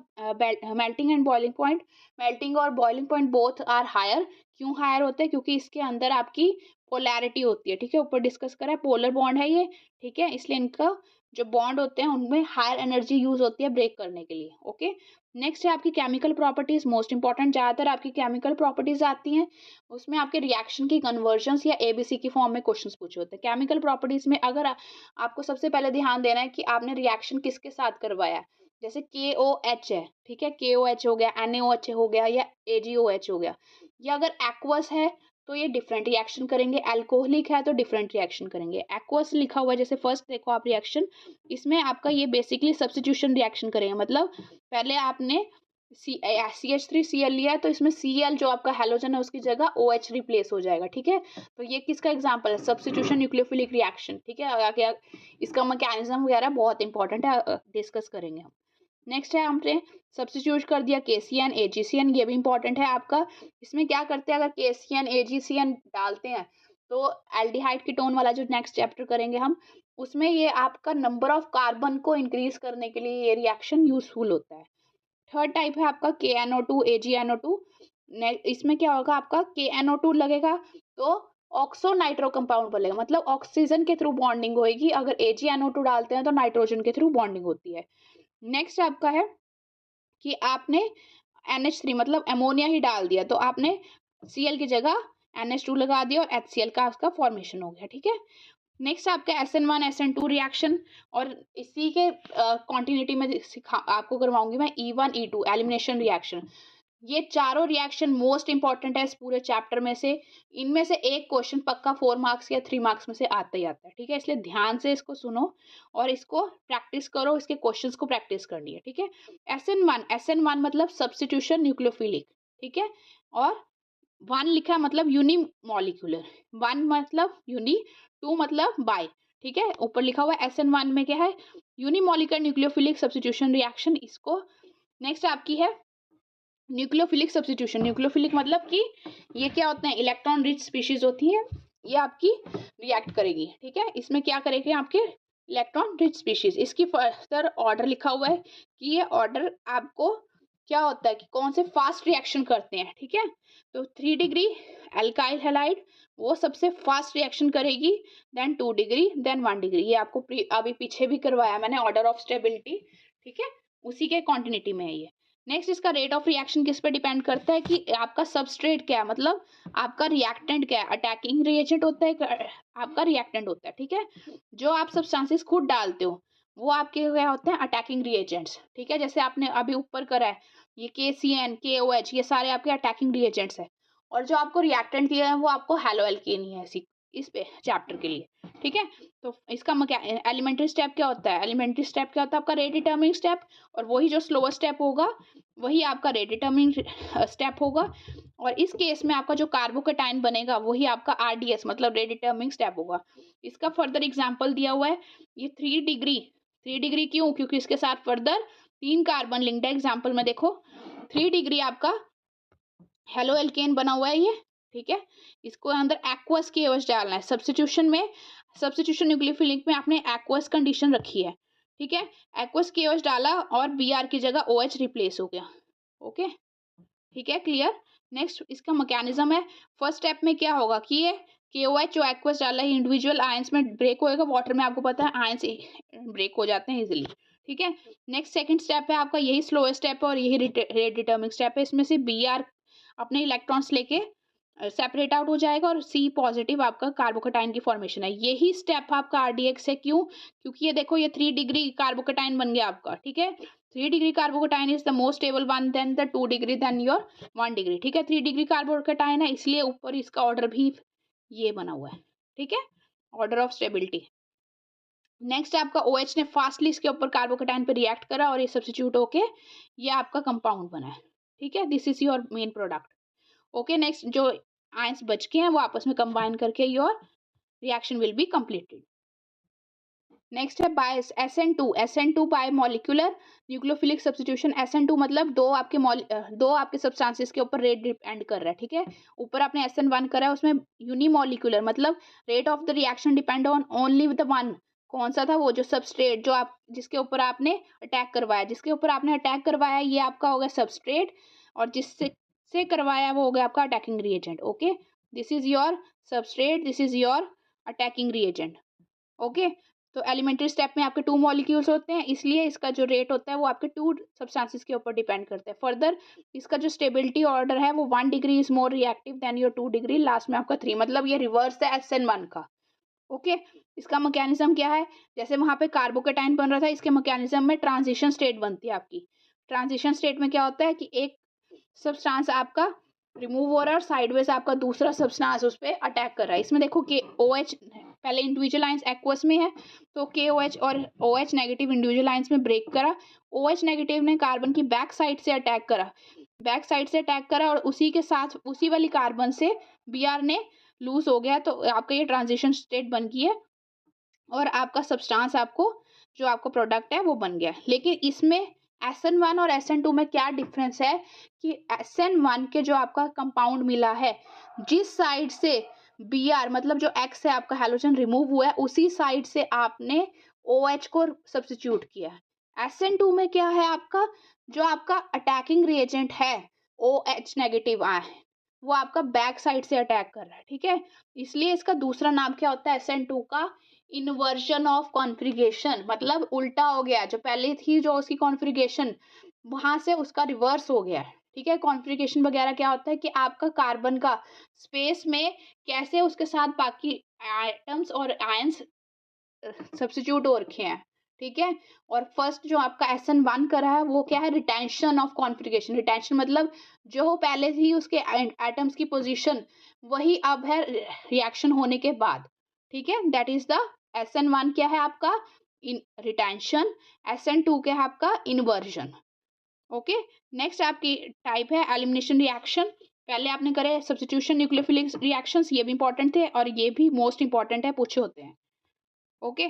melting and boiling point, melting और boiling point both are higher, क्यों हायर होते हैं, क्योंकि इसके अंदर आपकी पोलैरिटी होती है, ठीक है, ऊपर डिस्कस करा है, पोलर बॉन्ड है ये, ठीक है, इसलिए इनका जो बॉन्ड होते हैं उनमें हायर एनर्जी यूज होती है ब्रेक करने के लिए, ओके। नेक्स्ट है आपकी केमिकल प्रॉपर्टीज, मोस्ट इंपॉर्टेंट, ज्यादातर आपकी केमिकल प्रॉपर्टीज आती हैं उसमें आपके रिएक्शन की कन्वर्जन्स या ABC की फॉर्म में क्वेश्चंस पूछे होते हैं। केमिकल प्रॉपर्टीज में अगर आपको सबसे पहले ध्यान देना है कि आपने रिएक्शन किसके साथ करवाया है, जैसे KOH है, ठीक है, KOH हो गया, NaOH हो गया, या AgOH हो गया, या अगर एक्वस है तो ये डिफरेंट रिएक्शन करेंगे, अल्कोहलिक है तो डिफरेंट रिएक्शन करेंगे। एक्वस लिखा हुआ है जैसे फर्स्ट देखो आप रिएक्शन, इसमें आपका ये बेसिकली सब्स्टिट्यूशन रिएक्शन करेंगे, मतलब पहले आपने CH3Cl लिया है तो इसमें Cl जो आपका हेलोजन है उसकी जगह OH रिप्लेस हो जाएगा, ठीक है। तो ये किसका एग्जांपल है, सब्स्टिट्यूशन न्यूक्लियोफिलिक रिएक्शन, ठीक है। आगे इसका मैकेनिज्म वगैरह बहुत इंपॉर्टेंट है, डिस्कस करेंगे हम। नेक्स्ट है हमने सब्स्टिट्यूट कर दिया KCN AgCN, ये भी इंपॉर्टेंट है आपका। इसमें क्या करते हैं, अगर KCN AgCN डालते हैं तो एल्डिहाइड कीटोन वाला जो नेक्स्ट चैप्टर करेंगे हम, उसमें ये आपका नंबर ऑफ कार्बन को इंक्रीज करने के लिए ये रिएक्शन यूजफुल होता है। थर्ड टाइप है आपका KNO2 AgNO2, इसमें क्या होगा आपका KNO2 लगेगा तो ऑक्सो नाइट्रो कंपाउंड बनेगा, मतलब ऑक्सीजन के थ्रू बॉन्डिंग होएगी। अगर AgNO2 डालते हैं तो नाइट्रोजन के थ्रू बॉन्डिंग होती है। नेक्स्ट आपका है कि आपने NH3 मतलब अमोनिया ही डाल दिया, तो आपने Cl की जगह NH2 लगा दिया और HCl का उसका फॉर्मेशन हो गया, ठीक है। नेक्स्ट आपका SN1 SN2 रिएक्शन, और इसी के कॉन्टिन्यूटी में आपको करवाऊंगी मैं E1 E2 एलिमिनेशन रिएक्शन। ये चारों रिएक्शन मोस्ट इंपॉर्टेंट है इस पूरे चैप्टर में से। इनमें से एक क्वेश्चन पक्का 4 मार्क्स या 3 मार्क्स में से आता ही आता है, ठीक है। इसलिए ध्यान से इसको सुनो और इसको प्रैक्टिस करो, इसके क्वेश्चंस को प्रैक्टिस करनी है, ठीक है। SN1 मतलब सब्स्टिट्यूशन न्यूक्लियोफिलिक, ठीक है। और 1 लिखा मतलब यूनिमॉलिक्यूलर, 1 मतलब यूनि, 2 मतलब बाय, ठीक है। ऊपर लिखा हुआ है SN1 में क्या है, यूनिमॉलिक्यूलर न्यूक्लियोफिलिक सब्स्टिट्यूशन रिएक्शन। इसको नेक्स्ट आपकी है न्यूक्लियोफिलिक सब्स्टिट्यूशन। न्यूक्लियोफिलिक मतलब कि ये क्या होते हैं, इलेक्ट्रॉन रिच स्पीशीज होती हैं, ये आपकी रिएक्ट करेगी, ठीक है। इसमें क्या करेगी आपके इलेक्ट्रॉन रिच स्पीशीज। इसकी फर्दर ऑर्डर लिखा हुआ है कि ये ऑर्डर आपको क्या होता है कि कौन से फास्ट रिएक्शन करते हैं, ठीक है। तो 3 डिग्री एल्काइल हैलाइड वो सबसे फास्ट रिएक्शन करेगी, देन 2 डिग्री, देन 1 डिग्री। ये आपको अभी पीछे भी करवाया मैंने ऑर्डर ऑफ स्टेबिलिटी, ठीक है, उसी के कॉन्टिन्यूटी में है ये। नेक्स्ट इसका रेट ऑफ रिएक्शन किस पे डिपेंड करता है कि आपका सबस्ट्रेट क्या है, मतलब आपका रिएक्टेंट क्या है। अटैकिंग रिएजेंट होता है, आपका रिएक्टेंट होता है, ठीक है। जो आप सब्सटेंसेस खुद डालते हो वो आपके क्या होते हैं, अटैकिंग रिएजेंट्स, ठीक है। जैसे आपने अभी ऊपर करा है ये KCN KOH, ये सारे आपके अटैकिंग रिएजेंट्स है। और जो आपको रिएक्टेंट दिया है वो आपको हैलोएल्केन ही है इस पे चैप्टर के लिए, ठीक है। तो इसका एलिमेंट्री स्टेप क्या होता है, एलिमेंट्री स्टेप क्या होता है आपका, रेट डिटर्मिनिंग स्टेप। और वही जो स्लोअर स्टेप होगा वही आपका रेट डिटर्मिनिंग स्टेप होगा। और इस केस में आपका जो कार्बोकेटाइन बनेगा वही आपका RDS मतलब रेट डिटर्मिनिंग स्टेप होगा। इसका फर्दर एग्जांपल दिया हुआ है ये 3 डिग्री क्यों, क्योंकि इसके साथ फर्दर 3 कार्बन लिंक्ड है। एग्जांपल में देखो 3 डिग्री आपका हेलो एल्केन बना हुआ है ये, ठीक है। इसको अंदर एक्वस KOH डालना है सब्स्टिट्यूशन में, सब्स्टिट्यूशन न्यूक्लियोफिलिक में आपने एक्वस कंडीशन रखी है, ठीक है। एक्वस KOH डाला और Br की जगह OH रिप्लेस हो गया, ओके, ठीक है, क्लियर। नेक्स्ट इसका मैकेनिज्म है, फर्स्ट स्टेप में क्या होगा कि ये KOH जो एक्वस डाला है इंडिविजुअल आयंस में ब्रेक होएगा। वाटर में आपको पता है आयंस ब्रेक हो जाते हैं इजीली, ठीक है। नेक्स्ट सेकंड स्टेप है आपका, यही स्लोएस्ट स्टेप है और यही रेट डिटर्मिनिंग स्टेप है। इसमें से Br अपने इलेक्ट्रॉन्स लेके सेपरेट आउट हो जाएगा और C पॉजिटिव आपका कार्बोकेटाइन की फॉर्मेशन है। यही स्टेप आपका RDX है, क्यों, क्योंकि ये देखो ये 3 डिग्री कार्बोकेटाइन बन गया आपका, ठीक है। 3 degree carbocation is the most stable one, then the 2 degree, then your 1 degree, ठीक है। 3 डिग्री कार्बोकेटाइन है इसलिए ऊपर इसका ऑर्डर भी ये बना हुआ है, ठीक है, ऑर्डर ऑफ स्टेबिलिटी। नेक्स्ट आपका OH ने फास्टली इसके ऊपर कार्बोकेटाइन पे रिएक्ट करा और ये सब्स्टिट्यूट होके ये आपका कंपाउंड बना है, ठीक है। This is your main product, okay. Next जो आयंस बच के हैं वो आपस में कंबाइन करके your reaction will be completed. Next है by SN2 bimolecular nucleophilic substitution. SN2 मतलब दो आपके सब्सटेंसेस के ऊपर रेट डिपेंड कर रहा है, ठीक है। ऊपर आपने SN1 करा है उसमें यूनिमॉलिक्यूलर मतलब rate of the reaction depend on only with one. कौन सा था वो, जो सबस्ट्रेट जो आप जिसके ऊपर आपने अटैक करवाया ये आपका हो गया सबस्ट्रेट, और जिससे करवाया वो हो गया आपका attacking reagent, okay. This is your substrate, this is your attacking reagent, okay. तो एलिमेंट्री स्टेप में आपके 2 मॉलिक्यूल्स होते हैं इसलिए इसका जो रेट होता है वो आपके 2 सब्सटेंसेस के ऊपर डिपेंड करता है। फर्दर इसका जो स्टेबिलिटी ऑर्डर है वो 1 degree is more reactive than your 2 degree, last में आपका 3, मतलब ये रिवर्स है SN1 का, ओके। इसका मैकेनिज्म क्या है, जैसे वहां पे कार्बोकेटाइन बन रहा था इसके मैकेनिज्म में ट्रांजिशन स्टेट बनती है आपकी। ट्रांजिशन स्टेट में क्या होता है कि एक सब्सटेंस आपका रिमूव हो रहा है और साइडवेज आपका दूसरा सब्सटेंस उस पर अटैक कर रहा है। इसमें देखो कि OH पहले इंडिविजुअल आयंस एक्वस में है तो KOH और OH नेगेटिव इंडिविजुअल आयंस में ब्रेक करा। OH नेगेटिव ने कार्बन की बैक साइड से अटैक करा और उसी के साथ उसी वाली कार्बन से Br ने लूज हो गया, तो आपका ये ट्रांजिशन स्टेट बन गई है और आपका सब्सटेंस आपको जो आपका प्रोडक्ट है वो बन गया। लेकिन इसमें SN1 और SN2 में क्या डिफरेंस है कि SN1 के जो आपका कंपाउंड मिला है जिस साइड से Br मतलब जो X है आपका हैलोजन रिमूव हुआ है उसी साइड से आपने OH को सब्स्टिट्यूट किया है। SN2 में क्या है आपका जो आपका अटैकिंग रिएजेंट है OH नेगेटिव आया है वो आपका बैक साइड से अटैक कर रहा है, ठीक है। इसलिए इसका दूसरा नाम क्या होता है SN2 का, इन्वर्जन ऑफ कॉन्फ़िगरेशन, मतलब उल्टा हो गया, जो पहले थी जो उसकी कॉन्फ़िगरेशन वहां से उसका रिवर्स हो गया है, ठीक है। कॉन्फ़िगरेशन वगैरह क्या होता है कि आपका कार्बन का स्पेस में कैसे उसके साथ बाकी एटम्स और आयंस सब्स्टिट्यूट हो रखे हैं, ठीक है। और फर्स्ट जो आपका SN1 का रहा है वो क्या है, रिटेंशन ऑफ कॉन्फ़िगरेशन। रिटेंशन मतलब जो पहले थी उसके एटम्स की पोजीशन वही अब है रिएक्शन होने के बाद, ठीक है। दैट इज द SN1 क्या है आपका इन रिटेंशन, SN2 क्या है आपका इन्वर्जन। ओके, नेक्स्ट आपकी टाइप है एलिमिनेशन रिएक्शन। पहले आपने करे सब्स्टिट्यूशन न्यूक्लियोफिलिक रिएक्शंस, ये भी इंपॉर्टेंट थे और ये भी मोस्ट इंपॉर्टेंट है, पूछे होते हैं। ओके,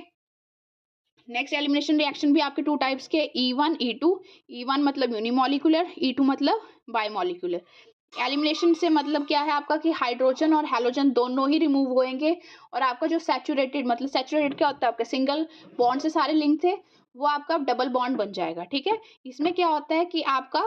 नेक्स्ट एलिमिनेशन रिएक्शन भी आपके टू टाइप्स के E1 E2। E1 मतलब यूनिमोलिकुलर, E2 मतलब बायमोलिकुलर। एलिमिनेशन से मतलब क्या है आपका कि हाइड्रोजन और हैलोजन दोनों ही रिमूव होएंगे और आपका जो सैचुरेटेड, मतलब सैचुरेटेड क्या होता है आपका सिंगल बॉन्ड से सारे लिंक थे वो आपका डबल बॉन्ड बन जाएगा, ठीक है। इसमें क्या होता है कि आपका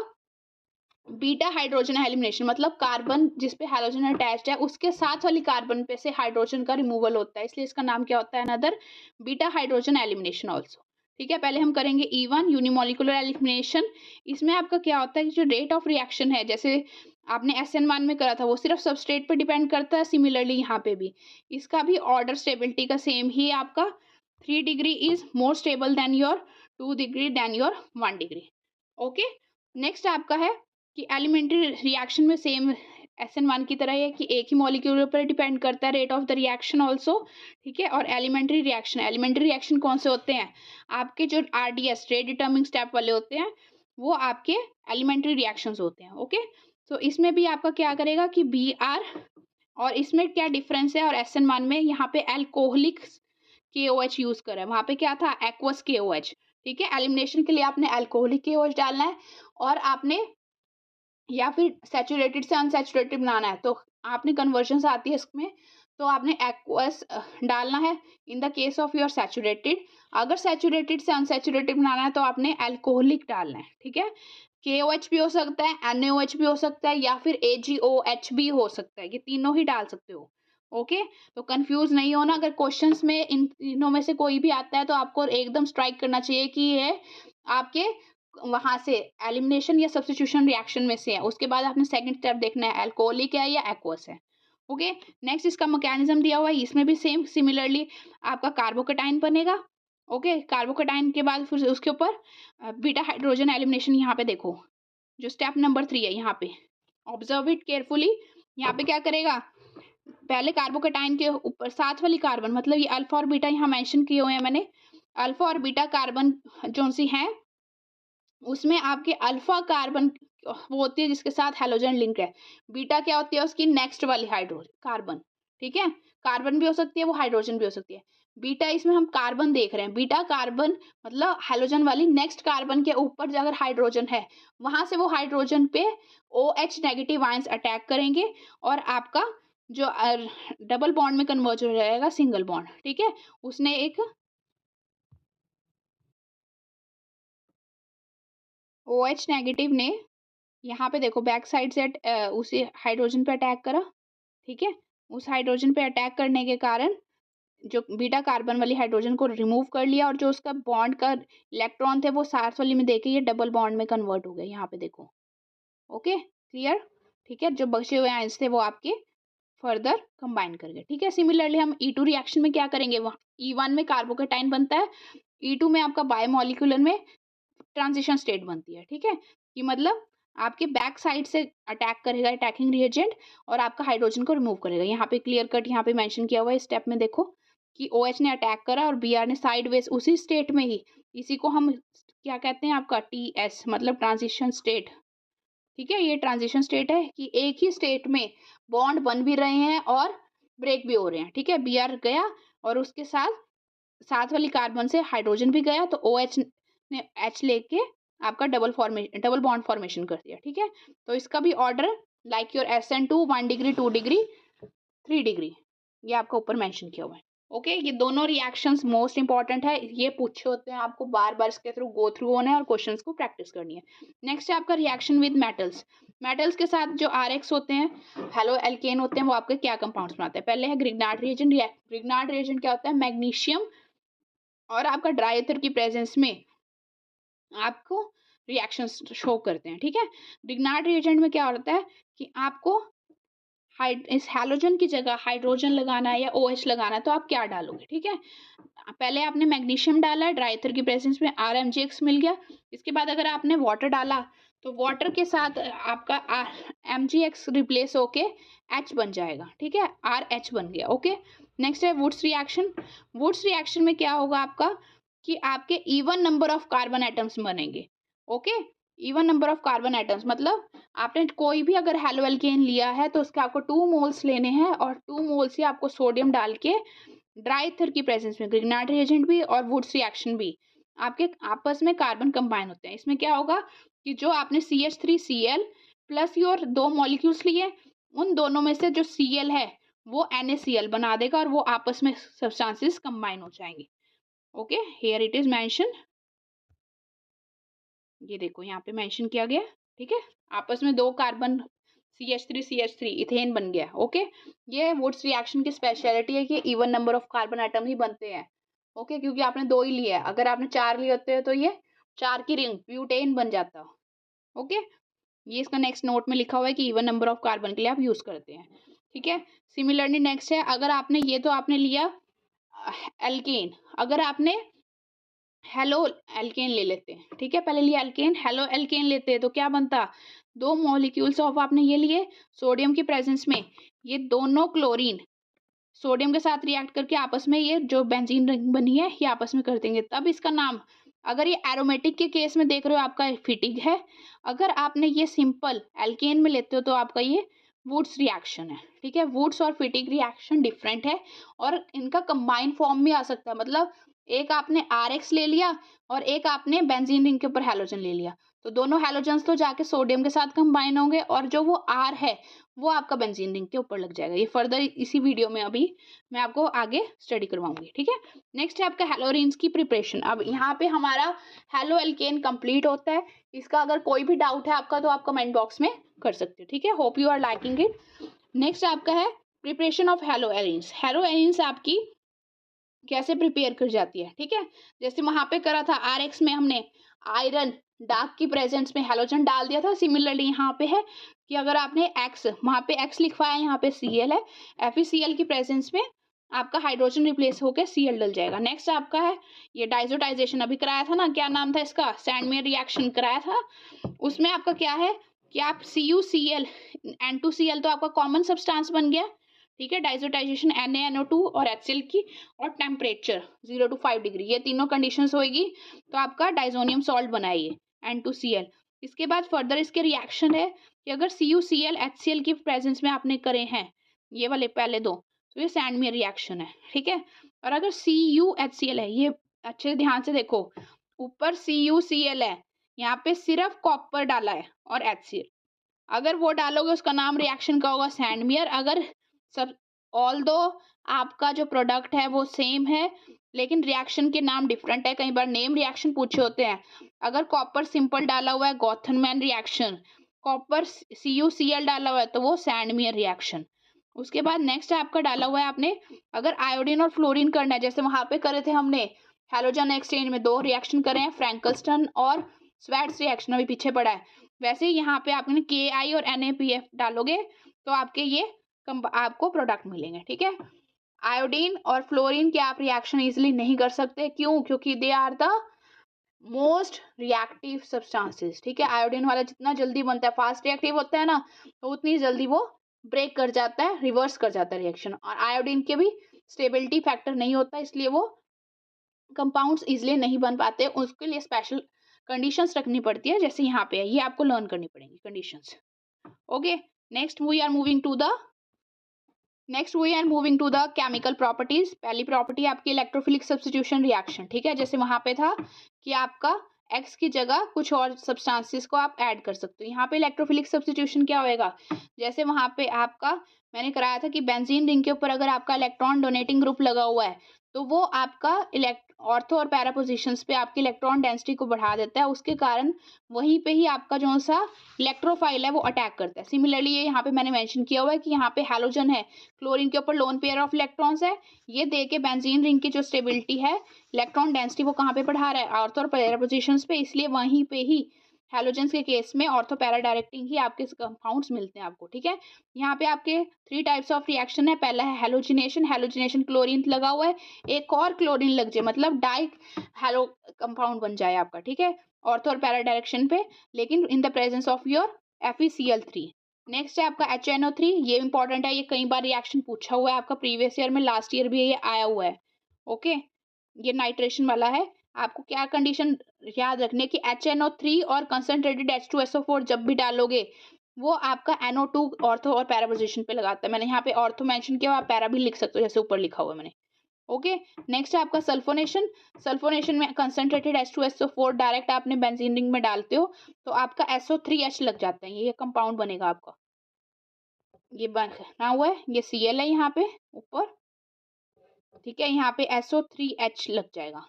बीटा हाइड्रोजन एलिमिनेशन मतलब कार्बन जिस पे हाइड्रोजन अटैच्ड है उसके साथ वाली कार्बन पे से हाइड्रोजन का रिमूवल होता है, इसलिए इसका नाम क्या होता है another beta hydrogen elimination also, ठीक है। पहले हम करेंगे E1 यूनिमोलिकुलर एलिमिनेशन। इसमें आपका क्या होता है कि जो रेट ऑफ रिएक्शन है, जैसे आपने SN1 में करा था वो सिर्फ सबस्ट्रेट पे डिपेंड करता है, सिमिलरली यहाँ पे भी इसका भी ऑर्डर स्टेबिलिटी का सेम ही है आपका। 3 degree is more stable than your 2 degree then your 1 degree. Okay, next आपका है कि एलिमेंट्री रिएक्शन में सेम SN1 की तरह है कि एक ही मॉलिक्यूल पर डिपेंड करता है rate of the reaction also, ठीक है। और एलिमेंट्री रिएक्शन कौन से होते हैं आपके, जो RDS रेट डिटर्मिंग स्टेप वाले होते हैं वो आपके एलिमेंट्री रिएक्शंस होते हैं। ओके, तो इसमें भी आपका क्या करेगा कि Br, और इसमें क्या डिफरेंस है और SN1 में, यहाँ पे एल्कोहलिक KOH यूज करा है, वहां पे क्या था एक्वस KOH, ठीक है। एलिमिनेशन के लिए आपने एल्कोहलिक KOH डालना है और आपने या फिर सैचुरेटेड से अनसैचुरेटेड बनाना है तो आपने कन्वर्जन आती है इसमें, तो आपने एक्वस डालना है in the case of your saturated. अगर सैचुरेटेड से अनसैचुरेटेड बनाना है तो आपने अल्कोहलिक डालना है, ठीक है। KOH भी हो सकता है, NaOH भी हो सकता है, या फिर AgOH भी हो सकता है, ये तीनों ही डाल सकते हो। ओके, तो कंफ्यूज नहीं होना, अगर क्वेश्चंस में इन तीनों में से कोई भी आता है तो आपको एकदम स्ट्राइक करना चाहिए कि ये आपके वहां से एलिमिनेशन या सब्स्टिट्यूशन रिएक्शन में से है। उसके बाद आपने सेकंड स्टेप देखना है अल्कोहलिक है या एक्वस है। ओके, नेक्स्ट इसका मैकेनिज्म दिया हुआ है, इसमें भी सेम सिमिलरली आपका कार्बोकेटाइन बनेगा। ओके, कार्बोकेटाइन के बाद फिर उसके ऊपर बीटा हाइड्रोजन एलिमिनेशन, यहाँ पे देखो जो स्टेप नंबर 3 है, यहाँ पे ऑब्जर्व इट केयरफुली। यहाँ पे क्या करेगा, पहले कार्बोकेटाइन के ऊपर साथ वाली कार्बन, मतलब ये अल्फा और बीटा यहाँ मेंशन किए हुए हैं मैंने, अल्फा और बीटा कार्बन जो सी हैं उसमें आपके अल्फा कार्बन वो होती है जिसके साथ हैलोजन लिंक है। बीटा क्या होती है उसकी नेक्स्ट वाली हाइड्रोजन कार्बन, ठीक है। कार्बन भी हो सकती है वो, हाइड्रोजन भी हो सकती है। बीटा इसमें हम कार्बन देख रहे हैं, बीटा कार्बन मतलब हैलोजन वाली नेक्स्ट कार्बन के ऊपर अगर हाइड्रोजन है वहां से वो हाइड्रोजन पे OH नेगेटिव आयंस अटैक करेंगे और आपका जो डबल बॉन्ड में कन्वर्ट हो जाएगा सिंगल बॉन्ड, ठीक है। उसने एक OH नेगेटिव ने यहाँ पे देखो बैक साइड से उसी हाइड्रोजन पे अटैक करा, ठीक है। उस हाइड्रोजन पे अटैक करने के कारण जो बीटा कार्बन वाली हाइड्रोजन को रिमूव कर लिया और जो उसका बॉन्ड का इलेक्ट्रॉन थे वो साथ वाली में देके ये डबल बॉन्ड में कन्वर्ट हो गए, यहाँ पे देखो। ओके, क्लियर, ठीक है। जो बचे हुए आयंस थे वो आपके फर्दर कंबाइन कर गए, ठीक है। सिमिलरली हम E2 रिएक्शन में क्या करेंगे, वहाँ E1 में कार्बोकेटाइन बनता है, E2 में आपका बायोमोलिकुलर में ट्रांजिशन स्टेट बनती है, ठीक है। कि मतलब आपके बैक साइड से अटैक करेगा अटैकिंग रिएजेंट और आपका हाइड्रोजन को रिमूव करेगा। यहाँ पे क्लियर कट यहाँ पे मेंशन किया हुआ है स्टेप में, देखो कि OH ने अटैक करा और Br ने साइडवेज उसी स्टेट में ही, इसी को हम क्या कहते हैं आपका TS मतलब ट्रांजिशन स्टेट, ठीक है। ये ट्रांजिशन स्टेट है कि एक ही स्टेट में बॉन्ड बन भी रहे हैं और ब्रेक भी हो रहे हैं, ठीक है। Br गया और उसके साथ साथ वाली कार्बन से हाइड्रोजन भी गया तो OH ने H लेके आपका डबल बॉन्ड फॉर्मेशन कर दिया, ठीक है। तो इसका भी order like your SN2 1 degree 2 degree 3 degree ये आपका ऊपर मेंशन किया हुआ है। ओके, ये दोनों रिएक्शंस मोस्ट इंपॉर्टेंट है, ये पूछे होते हैं, आपको बार बार इसके थ्रू गो थ्रू होना है और क्वेश्चंस को प्रैक्टिस करनी है। नेक्स्ट है आपका रिएक्शन विद मेटल्स। मेटल्स के साथ जो RX होते हैं, हेलो एल्केन होते हैं, वो आपके क्या कंपाउंड्स बनाते हैं? पहले है ग्रिग्नार्ड रिएजेंट। ग्रिग्नार्ड रिएजेंट क्या होता है? मैग्नीशियम और आपका ड्राई ईथर की प्रेजेंस में आपको रिएक्शंस शो करते हैं, ठीक है। ग्रिग्नार्ड रिएजेंट में क्या होता है कि आपको इस हैलोजन की जगह हाइड्रोजन लगाना है या OH लगाना है, तो आप क्या डालोगे, ठीक है। पहले आपने मैग्नीशियम डाला है, ड्राई ईथर की प्रेजेंस में RMgX मिल गया। इसके बाद अगर आपने वाटर डाला तो वाटर के साथ आपका MgX रिप्लेस होके H बन जाएगा, ठीक है, RH बन गया। ओके, नेक्स्ट है वुड्स रिएक्शन। वुड्स रिएक्शन में क्या होगा आपका कि आपके even number of carbon atoms बनेंगे। Okay, even number of carbon atoms मतलब आपने कोई भी अगर हेलो एल्केन लिया है तो उसके आपको 2 मोल्स लेने हैं और 2 मोल्स ही आपको सोडियम डाल के ड्राई ईथर की प्रेजेंस में ग्रिग्नार्ड रिएजेंट भी और वुड्स रिएक्शन भी आपके आपस में कार्बन कंबाइन होते हैं। इसमें क्या होगा कि जो आपने CH3Cl प्लस योर 2 मॉलिक्यूल्स लिए, उन दोनों में से जो Cl है वो NaCl बना देगा और वो आपस में सब्सटेंसेस कंबाइन हो जाएंगे। Okay, here it is mention, ये देखो यहाँ पे मेंशन किया गया, ठीक है। आपस में 2 कार्बन CH3 इथेन बन गया। ओके, ये वुड्स रिएक्शन की स्पेशलिटी है कि even number of carbon atom ही बनते हैं। ओके, क्योंकि आपने 2 ही लिए है, अगर आपने 4 लिए होते तो ये 4 की रिंग ब्यूटेन बन जाता। ओके, ये इसका नेक्स्ट नोट में लिखा हुआ है कि इवन नंबर ऑफ कार्बन के लिए आप यूज करते हैं, ठीक है। सिमिलरली नेक्स्ट है, अगर आपने ये तो आपने लिया एल्केन, अगर आपने हेलो एल्केन ले लेते हैं, ठीक है, पहले लिया एल्केन, हेलो एल्केन लेते हैं तो क्या बनता? 2 मॉलिक्यूल्स ऑफ आपने ये लिए सोडियम की प्रेजेंस में, ये दोनों क्लोरीन सोडियम के साथ रिएक्ट करके आपस में ये जो बेंजीन रिंग बनी है ये आपस में कर देंगे, तब इसका नाम, अगर ये एरोमेटिक के केस में देख रहे हो आपका फिटिग है, अगर आपने ये सिंपल एल्केन में लेते हो तो आपका ये वुड्स रिएक्शन है, ठीक है। वुड्स और फिटिग रिएक्शन डिफरेंट है और इनका कंबाइन फॉर्म में आ सकता है, मतलब एक आपने RX ले लिया और एक आपने बेंजीन रिंग के ऊपर हैलोजन ले लिया, तो दोनों हैलोजन्स तो जाके सोडियम के साथ कंबाइन होंगे और जो वो R है वो आपका बेंजीन रिंग के ऊपर लग जाएगा। ये फर्दर इसी वीडियो में अभी मैं आपको आगे स्टडी करवाऊंगी, ठीक है। नेक्स्ट है आपका हेलोरिन्स की प्रिपरेशन। अब यहाँ पे हमारा हेलो एल्केन कंप्लीट होता है। इसका अगर कोई भी डाउट है आपका तो आप कमेंट बॉक्स में कर सकते हो, ठीक है। Hope you are liking it. Next आपका है preparation of haloarenes. Haloarenes आपकी कैसे प्रिपेयर कर जाती है, ठीक है। जैसे वहां पे करा था RX में हमने आयरन डार्क की प्रेजेंस में हैलोजन डाल दिया था, सिमिलरली यहाँ पे है कि अगर आपने X वहां पे X लिखवाया, यहाँ पे Cl है, FeCl की प्रेजेंस में आपका हाइड्रोजन रिप्लेस होकर Cl डल जाएगा। नेक्स्ट आपका है ये डाइजोटाइजेशन, अभी कराया था ना, क्या नाम था इसका, सैंडमेयर रिएक्शन कराया था। उसमें आपका क्या है कि आप CuCl N2Cl तो आपका कॉमन सब्सटेंस बन गया, ठीक है। डाइजोटाइजेशन NaNO2 और HCl की, और टेम्परेचर 0 to 5 डिग्री, ये तीनों कंडीशंस होएगी तो आपका डाइजोनियम सॉल्ट बनाइए N2Cl। इसके बाद फर्दर इसके रिएक्शन है कि अगर CuCl HCl की प्रेजेंस में आपने करे हैं ये वाले पहले दो, तो ये सैंडमेयर रिएक्शन है, ठीक है। और अगर CuHCl है, ये अच्छे ध्यान से देखो, ऊपर CuCl है, यहाँ पे सिर्फ कॉपर डाला है और HCl, अगर वो डालोगे उसका नाम रिएक्शन का होगा सैंडमेयर। अगर सब ऑल्दो आपका जो प्रोडक्ट है वो सेम है लेकिन रिएक्शन के नाम डिफरेंट है, कई बार नेम रिएक्शन पूछे होते हैं। अगर कॉपर सिंपल डाला हुआ है गॉथनमैन रिएक्शन, कॉपर CuCl डाला हुआ है तो वो सैंडमेयर रिएक्शन। उसके बाद नेक्स्ट आपका डाला हुआ है आपने, अगर आयोडीन और फ्लोरीन करना है, जैसे वहां पे करे थे हमने हैलोजन एक्सचेंज में 2 रिएक्शन करे हैं, फ्रैंकलस्टन और स्वेट्स रिएक्शन अभी पीछे पड़ा है, वैसे ही यहाँ पे आपने Ki और NaPF डालोगे तो आपके ये आपको प्रोडक्ट मिलेंगे, ठीक है। आयोडीन और फ्लोरीन के आप रिएक्शन इजिली नहीं कर सकते, क्यों? क्योंकि they are the most reactive substances, ठीक है। आयोडीन वाला जितना जल्दी बनता है, फास्ट रिएक्टिव होता है ना, तो उतनी जल्दी वो ब्रेक कर जाता है, रिवर्स कर जाता है रिएक्शन। और आयोडीन के भी स्टेबिलिटी फैक्टर नहीं होता, इसलिए वो कंपाउंड्स इजिली नहीं बन पाते, उसके लिए स्पेशल कंडीशंस रखनी पड़ती है, जैसे यहाँ पे है, ये आपको लर्न करनी पड़ेंगी conditions. Okay, next we are moving to the chemical properties. पहली प्रॉपर्टी आपकी इलेक्ट्रोफिलिक सब्स्टिट्यूशन रिएक्शन, ठीक है। जैसे वहां पे था कि आपका X की जगह कुछ और सब्सटेंसेस को आप ऐड कर सकते हो, यहाँ पे इलेक्ट्रोफिलिक सब्स्टिट्यूशन क्या होएगा, जैसे वहां पे आपका मैंने कराया था कि बेंजीन रिंग के ऊपर अगर आपका इलेक्ट्रॉन डोनेटिंग ग्रुप लगा हुआ है तो वो आपका ऑर्थो और पैरा पोजीशंस पे आपकी इलेक्ट्रॉन डेंसिटी को बढ़ा देता है, उसके कारण वहीं पे ही आपका जो सा इलेक्ट्रोफाइल है वो अटैक करता है। सिमिलरली ये यहाँ पे मैंने मेंशन किया हुआ है कि यहाँ पे हैलोजन है, क्लोरीन के ऊपर लोन पेयर ऑफ इलेक्ट्रॉन्स है, ये दे के बेंजीन रिंग की जो स्टेबिलिटी है, इलेक्ट्रॉन डेंसिटी वो कहाँ पे बढ़ा रहा है, ऑर्थो और पैरा पोजीशंस पे, इसलिए वहीं पे ही हैलोजेंस के केस में ऑर्थो पैरा डायरेक्टिंग ही आपके कंपाउंड्स मिलते हैं आपको, ठीक है। यहाँ पे आपके 3 टाइप्स ऑफ रिएक्शन है। पहला है हैलोजिनेशन, हैलोजिनेशन क्लोरीन लगा हुआ है, एक और क्लोरीन लग जाए मतलब डाई हैलो कंपाउंड बन जाए आपका, ठीक है, ऑर्थो और पैरा डायरेक्शन पे, लेकिन in the presence of your FeCl3। Next है आपका HNO3, ये इंपॉर्टेंट है, ये कई बार रिएक्शन पूछा हुआ है आपका प्रीवियस ईयर में, लास्ट ईयर भी ये आया हुआ है। ओके, ये नाइट्रेशन वाला है। आपको क्या कंडीशन याद रखने की, HNO3 और कंसंट्रेटेड H2SO4 जब भी डालोगे वो आपका NO2 ऑर्थो और पैरा पोजीशन पे लगाता है। मैंने यहाँ पे ऑर्थो मेंशन किया, आप पैरा भी लिख सकते हो जैसे ऊपर लिखा हुआ है मैंने। ओके, नेक्स्ट है आपका सल्फोनेशन। सल्फोनेशन में कंसंट्रेटेड H2SO4 डायरेक्ट आपने बेंजीन रिंग में डालते हो तो आपका SO3H लग जाता है, ये कंपाउंड बनेगा आपका, ये बना हुआ है, ये Cl है यहाँ पे ऊपर, ठीक है, यहाँ पे SO3H लग जाएगा।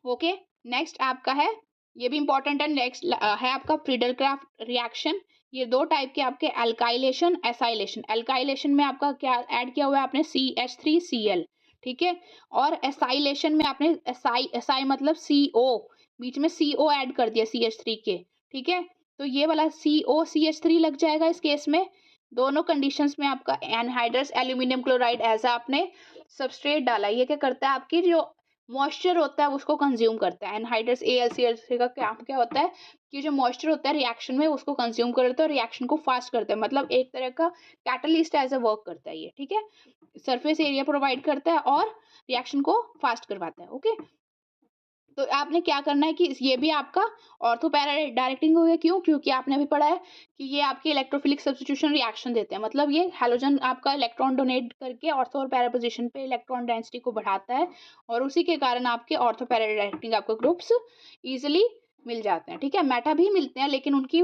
ओके, नेक्स्ट आपका है, ये भी इंपॉर्टेंट है, नेक्स्ट है आपका फ्रीडल-क्राफ्ट रिएक्शन। ये 2 टाइप के आपके एल्काइलेशन, एसाइलेशन। एल्काइलेशन में आपका क्या ऐड किया हुआ है आपने, CH3Cl, ठीक है, और एसाइलेशन में आपने एसाई मतलब CO, बीच में CO ऐड कर दिया CH3 के, ठीक है, तो ये वाला COCH3 लग जाएगा इस केस में। दोनों कंडीशंस में आपका एनहाइड्रस एल्यूमिनियम क्लोराइड ऐसा आपने सबस्ट्रेट डाला, ये क्या करता है, आपकी जो मॉइस्चर होता है उसको कंज्यूम करता है। एनहाइड्रस AlCl3 का काम क्या होता है कि जो मॉइस्चर होता है रिएक्शन में उसको कंज्यूम कर लेता है और रिएक्शन को फास्ट करता है, मतलब एक तरह का कैटलिस्ट एज अ वर्क करता है ये, ठीक है, सरफेस एरिया प्रोवाइड करता है और रिएक्शन को फास्ट करवाता है। ओके, तो आपने क्या करना है कि ये भी आपका ऑर्थो पैरा डायरेक्टिंग हो गया, क्यों, क्योंकि आपने अभी पढ़ा है कि ये आपके इलेक्ट्रोफिलिक सब्स्टिट्यूशन रिएक्शन देते हैं, मतलब ये हैलोजन आपका इलेक्ट्रॉन डोनेट करके ऑर्थो और पैरा पोजीशन पे इलेक्ट्रॉन डेंसिटी को बढ़ाता है और उसी के कारण आपके ऑर्थो पैरा डायरेक्टिंग आपको ग्रुप्स इजिली मिल जाते हैं, ठीक है, मेटा भी मिलते हैं लेकिन उनकी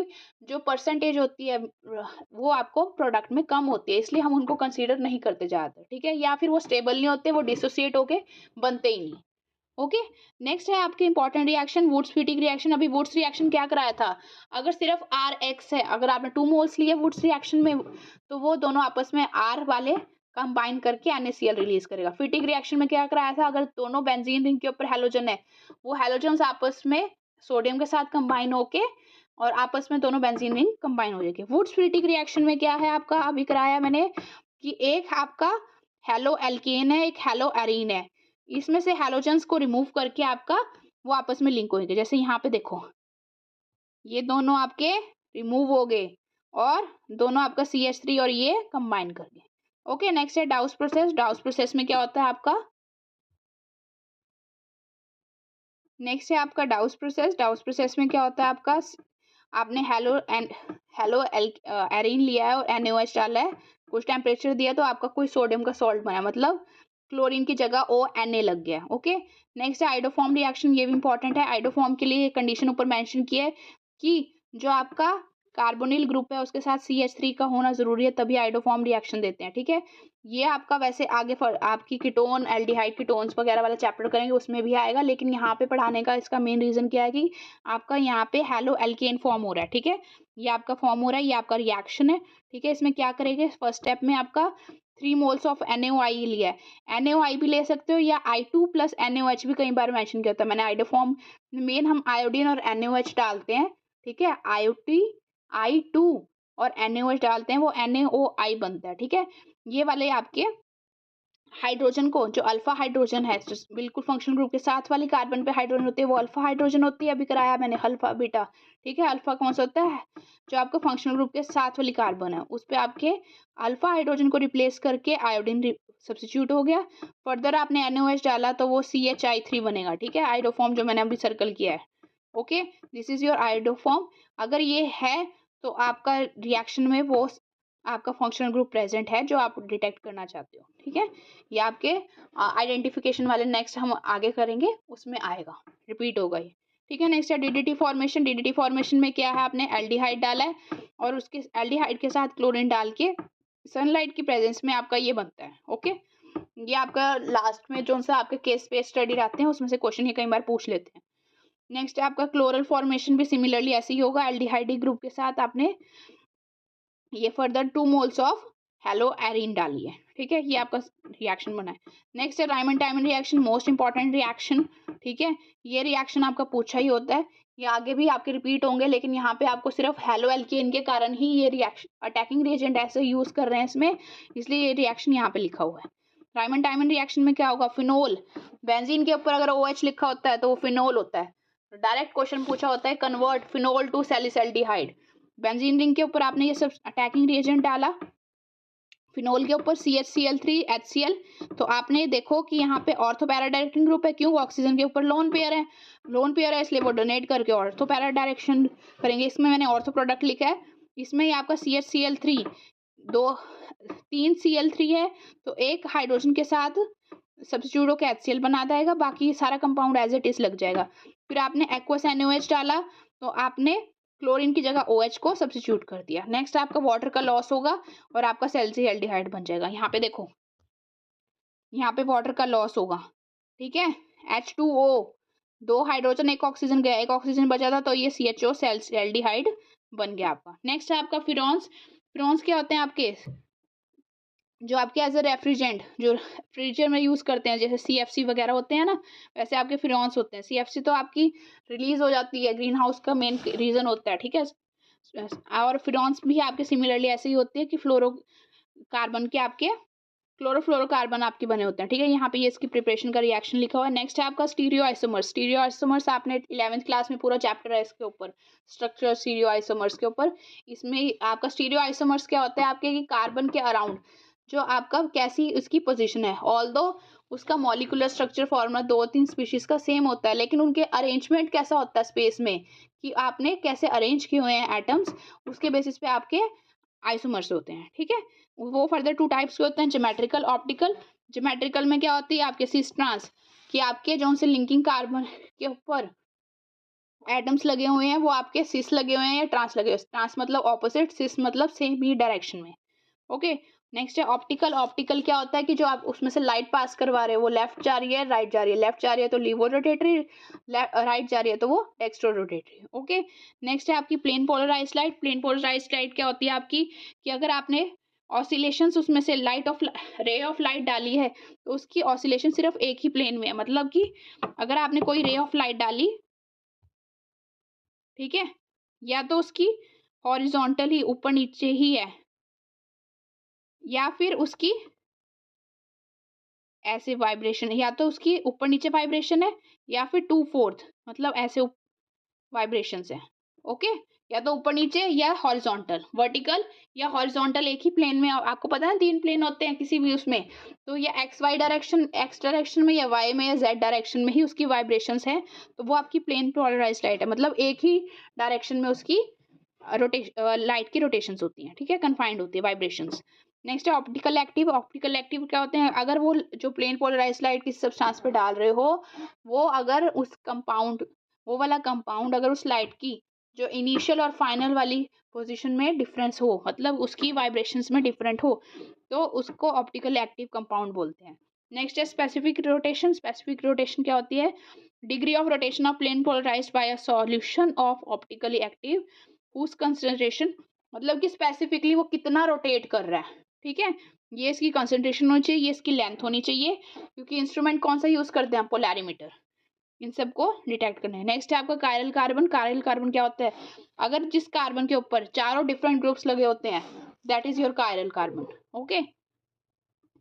जो परसेंटेज होती है वो आपको प्रोडक्ट में कम होती है, इसलिए हम उनको कंसीडर नहीं करते ज़्यादातर, ठीक है, या फिर वो स्टेबल नहीं होते, वो डिसोसिएट होके बनते ही नहीं। ओके, नेक्स्ट है आपके इंपॉर्टेंट रिएक्शन वुड्स-फिटिंग रिएक्शन। अभी वुड्स रिएक्शन क्या कराया था, अगर सिर्फ RX है, अगर आपने 2 मोल्स लिए वुड्स रिएक्शन में तो वो दोनों आपस में R वाले कंबाइन करके NaCl रिलीज करेगा। फिटिंग रिएक्शन में क्या कराया था, अगर दोनों बेंजीन रिंग के ऊपर हैलोजन है, वो हैलोजन्स आपस में सोडियम के साथ कंबाइन होके और आपस में दोनों बेंजीन रिंग कंबाइन हो जाएगी। वुड्स फिटिंग रिएक्शन में क्या है आपका, अभी कराया मैंने कि एक आपका हेलो एल्केन है, एक हेलो एरीन है, इसमें से हैलोजेंस को रिमूव करके आपका वो आपस में लिंक होंगे, जैसे यहाँ पे देखो ये दोनों आपके रिमूव हो गए और दोनों आपका CH3 और ये कंबाइन कर गए। ओके, नेक्स्ट है डाउस प्रोसेस। डाउस प्रोसेस में क्या होता है आपका, नेक्स्ट है आपका डाउस प्रोसेस। डाउस प्रोसेस में क्या होता है आपका, आपने हेलो एरीन लिया है और NaOH डाला है, कुछ टेम्परेचर दिया तो आपका कोई सोडियम का सॉल्ट बना, मतलब क्लोरीन की जगह ONa लग गया। ओके, नेक्स्ट है आइडोफॉर्म रिएक्शन, ये भी इंपॉर्टेंट है। आइडोफॉर्म के लिए कंडीशन ऊपर मेंशन की है कि जो आपका कार्बोनिल ग्रुप है उसके साथ CH3 का होना जरूरी है, तभी आइडोफॉर्म रिएक्शन देते हैं, ठीक है, ये आपका वैसे आगे आपकी कीटोन एल्डिहाइड कीटोन्स वगैरह वाला चैप्टर करेंगे उसमें भी आएगा, लेकिन यहाँ पे पढ़ाने का इसका मेन रीजन क्या है कि आपका यहाँ पे हेलो एल्केन फॉर्म हो रहा है, ठीक है, ये आपका फॉर्म हो रहा है, ये आपका रिएक्शन है, ठीक है, इसमें क्या करेंगे, फर्स्ट स्टेप में आपका 3 मोल्स ऑफ NaOI लिया है, NaOI भी ले सकते हो या I2 प्लस NaOH भी कई बार मेंशन किया था मैंने। आइडोफॉर्म मेन हम आयोडीन और NaOH डालते हैं, ठीक है, I2 और NaOH डालते हैं, वो NaOI बनता है, ठीक है, ये वाले आपके हाइड्रोजन को, जो अल्फा हाइड्रोजन है जो बिल्कुल फंक्शनल ग्रुप के साथ वाली कार्बन पे हाइड्रोजन होती है वो अल्फा हाइड्रोजन होती है, अभी कराया मैंने अल्फा बीटा, ठीक है, अल्फा कौन सा होता है, जो आपका फंक्शनल ग्रुप के साथ वाली कार्बन है उस पे आपके अल्फा हाइड्रोजन को रिप्लेस करके आयोडीन सब्स्टिट्यूट हो गया, फर्दर आपने NaOH डाला तो वो CHI3 बनेगा, ठीक है, आइडोफॉर्म जो मैंने अभी सर्कल किया है। Okay, this is your iodoform, अगर ये है तो आपका रिएक्शन में वो आपका फंक्शनल ग्रुप प्रेजेंट है जो आप डिटेक्ट करना चाहते हो, ठीक है, ये आपके आइडेंटिफिकेशन वाले नेक्स्ट हम आगे करेंगे उसमें आएगा, रिपीट होगा ये, ठीक है। नेक्स्ट है DDT फॉर्मेशन। DDT फॉर्मेशन में क्या है, आपने एल्डिहाइड डाला है और उसके एल्डिहाइड के साथ क्लोरीन डाल के सनलाइट की प्रेजेंस में आपका ये बनता है। ओके, ये आपका लास्ट में जो सा आपके केस पे स्टडी रहते हैं उसमें से क्वेश्चन ये कई बार पूछ लेते हैं। नेक्स्ट है आपका क्लोरल फॉर्मेशन भी सिमिलरली ऐसे ही होगा। एल्डिहाइड ग्रुप के साथ आपने ये further 2 moles of hello Erin डाली है। ठीक है, ये आपका रिएक्शन बना है। नेक्स्ट है Raymond diamond reaction, most important reaction. ठीक है, ये रिएक्शन आपका पूछा ही होता है, ये आगे भी आपके रिपीट होंगे, लेकिन यहाँ पे आपको सिर्फ हेलो एल्केन के कारण ही ये रिएक्शन अटैकिंग रिएजेंट ऐसे यूज कर रहे हैं इसमें, इसलिए ये रिएक्शन यहाँ पे लिखा हुआ है। रायमंड डायमंड रिएक्शन में क्या होगा, फिनोल, बेंजीन के ऊपर अगर OH लिखा होता है तो वो फिनोल होता है। डायरेक्ट क्वेश्चन पूछा होता है, convert phenol to salicylaldehyde. Benzene ring के ऊपर आपने ये सब अटैकिंग रिएजेंट डाला, फिनोल के ऊपर CHCl3 HCl, तो आपने देखो कि यहाँ पे ऑर्थो पैरा डायरेक्शन ग्रुप है, क्यों, ऑक्सीजन के ऊपर लोन पेयर है, लोन पेयर है इसलिए वो डोनेट करके ऑर्थो पैरा डायरेक्शन करेंगे। इसमें मैंने ऑर्थो प्रोडक्ट लिखा है, इसमें ही आपका CHCl3 3 Cl3 है, तो एक हाइड्रोजन के साथ सब्स्टिट्यूट होकर HCl बना जाएगा, बाकी सारा कंपाउंड एज इट इज लग जाएगा। फिर आपने एक्वस NaOH डाला, तो आपने क्लोरीन की जगह OH को सब्स्टिट्यूट कर दिया। नेक्स्ट आपका वाटर का लॉस होगा और आपका सेल्सियल्डिहाइड बन जाएगा। यहाँ पे देखो, यहाँ पे वाटर का लॉस होगा। ठीक है, H2O, 2 हाइड्रोजन 1 ऑक्सीजन गया, 1 ऑक्सीजन बचा था, तो ये CHO सेल्सियल्डिहाइड बन गया आपका। नेक्स्ट है आपका फिरॉन्स। फिरॉन्स क्या होते हैं आपके, जो आपके एज ए रेफ्रिजरेंट, जो रेफ्रिजरेटर में यूज करते हैं, जैसे CFC वगैरह होते हैं ना, वैसे आपके फिरॉन्स होते हैं। CFC तो आपकी रिलीज हो जाती है, ग्रीन हाउस का मेन रीजन होता है। ठीक है, और फिरॉन्स भी आपके सिमिलरली ऐसे ही होते हैं कि फ्लोरोकार्बन के आपके क्लोरोफ्लोरोकार्बन आपके बने होते हैं। ठीक है, यहाँ पे ये इसकी प्रिपरेशन का रिएक्शन लिखा हुआ है। नेक्स्ट है आपका स्टीरियो आइसोमर्स। स्टीरियो आइसोमर्स आपने 11th क्लास में पूरा चैप्टर है इसके ऊपर, स्ट्रक्चर स्टीरियो आइसोमर्स के ऊपर। इसमें आपका स्टीरियो आइसोमर्स क्या होता है आपके, कि कार्बन के अराउंड जो आपका कैसी उसकी पोजीशन है, ऑल्दो उसका मॉलिक्यूलर स्ट्रक्चर फॉर्मूला 2-3 स्पीशीज का सेम होता है, लेकिन उनके अरेंजमेंट कैसा होता है स्पेस में, कि आपने कैसे अरेंज किए हुए हैं एटम्स, उसके बेसिस पे आपके आइसोमर्स होते हैं। ठीक है, वो फर्दर 2 टाइप्स के होते हैं, ज्योमेट्रिकल, ऑप्टिकल। ज्योमेट्रिकल में क्या होती है आपके सिस ट्रांस, कि आपके जो से लिंकिंग कार्बन के ऊपर एटम्स लगे हुए हैं वो आपके सिस लगे हुए हैं या ट्रांस लगे हुए हैं। ट्रांस मतलब ऑपोजिट, सिस मतलब सेम ही डायरेक्शन में। ओके, नेक्स्ट है ऑप्टिकल। ऑप्टिकल क्या होता है कि जो आप उसमें से लाइट पास करवा रहे हो, वो लेफ्ट जा रही है राइट जा रही है, लेफ्ट जा रही है तो लीवो रोटेटरी, राइट जा रही है तो वो डेक्स्ट्रो रोटेटरी। ओके, नेक्स्ट है आपकी plane polarized light. Plane polarized light क्या होती है आपकी, कि अगर आपने ऑसिलेशंस उसमें से रे ऑफ लाइट डाली है, तो उसकी ऑसिलेशन सिर्फ एक ही प्लेन में है, मतलब कि अगर आपने कोई रे ऑफ लाइट डाली, ठीक है, या तो उसकी हॉरिजॉन्टल ही ऊपर नीचे ही है, या फिर उसकी ऐसे वाइब्रेशन है, या तो उसकी ऊपर नीचे वाइब्रेशन है, या फिर 2/4 मतलब ऐसे वाइब्रेशंस है। ओके, या तो ऊपर नीचे या हॉरिजॉन्टल, वर्टिकल या हॉरिजॉन्टल एक ही प्लेन में। आपको पता है 3 प्लेन होते हैं किसी भी उसमें, तो या XY डायरेक्शन, एक्स डायरेक्शन में, या Y में, या Z डायरेक्शन में ही उसकी वाइब्रेशंस है, तो वो आपकी प्लेन पोलराइज्ड लाइट है, मतलब एक ही डायरेक्शन में उसकी लाइट की रोटेशंस होती हैं। ठीक है, कन्फाइंड होती है वाइब्रेशंस। नेक्स्ट है ऑप्टिकल एक्टिव। ऑप्टिकल एक्टिव क्या होते हैं, अगर वो जो प्लेन पोलराइज्ड लाइट किसी सब्सटेंस पे डाल रहे हो, वो अगर उस कंपाउंड, वो वाला कंपाउंड अगर उस लाइट की जो इनिशियल और फाइनल वाली पोजीशन में डिफरेंस हो, मतलब उसकी वाइब्रेशंस में डिफरेंट हो, तो उसको ऑप्टिकल एक्टिव कंपाउंड बोलते हैं। नेक्स्ट है स्पेसिफिक रोटेशन। स्पेसिफिक रोटेशन क्या होती है, degree of rotation of plane polarized by a solution of optically active whose concentration, मतलब कि स्पेसिफिकली वो कितना रोटेट कर रहा है। ठीक है, ये इसकी कंसंट्रेशन होनी चाहिए, ये इसकी लेंथ होनी चाहिए, क्योंकि इंस्ट्रूमेंट कौन सा यूज करते हैं, पोलैरिमीटर, इन सबको डिटेक्ट करना है। नेक्स्ट है आपका कायरल कार्बन। कायरल कार्बन क्या होता है, अगर जिस कार्बन के ऊपर चारों डिफरेंट ग्रुप्स लगे होते हैं, that is your chiral carbon. Okay,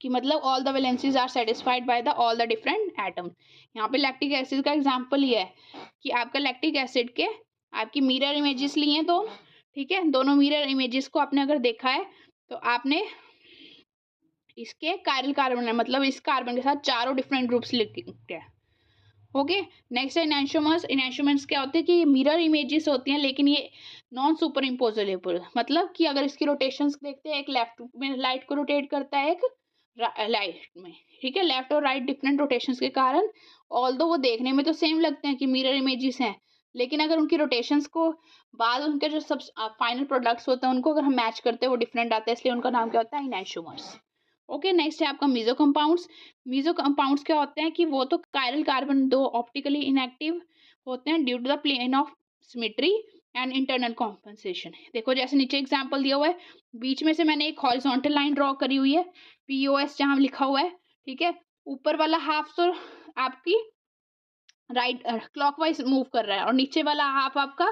कि मतलब all the valencies are satisfied by the all the different atom. यहाँ पे लैक्टिक एसिड का एग्जांपल ये है कि आपका लैक्टिक एसिड के आपकी मिरर इमेजेस लिए हैं, तो ठीक है, दोनों मिरर इमेजेस को आपने अगर देखा है, तो आपने इसके कायरल कार्बन है, मतलब इस कार्बन के साथ चारों डिफरेंट ग्रुप्स लिखे हैं। ओके, नेक्स्ट है इनैंशोमर्स। इनैंशोमर्स क्या होते हैं कि मिरर इमेजेस होती हैं, लेकिन ये नॉन सुपर इम्पोजेबल, मतलब कि अगर इसकी रोटेशंस देखते हैं, एक लेफ्ट में लाइट को रोटेट करता है, एक राइट में। ठीक है, लेफ्ट और राइट डिफरेंट रोटेशंस के कारण ऑल्दो वो देखने में तो सेम लगते हैं कि मिरर इमेजेस हैं, लेकिन अगर उनकी रोटेशंस को बाद उनके जो सब फाइनल प्रोडक्ट्स होते हैं उनको अगर हम मैच करते हैं वो डिफरेंट आते हैं, इसलिए उनका नाम क्या होता है, इनैंशोमर्स। ओके, नेक्स्ट है आपका मीजो कंपाउंड्स। मीजो कंपाउंड्स क्या होते हैं कि वो तो कायरल कार्बन दो ऑप्टिकली इनएक्टिव होते हैं due to the plane of symmetry and internal compensation. देखो जैसे नीचे एग्जांपल दिया हुआ है, बीच में से मैंने एक हॉरिजॉन्टल लाइन ड्रॉ करी हुई है, POS जहाँ लिखा हुआ है, ठीक है। ऊपर वाला हाफ तो आपकी राइट क्लॉकवाइज मूव कर रहा है और नीचे वाला हाफ आपका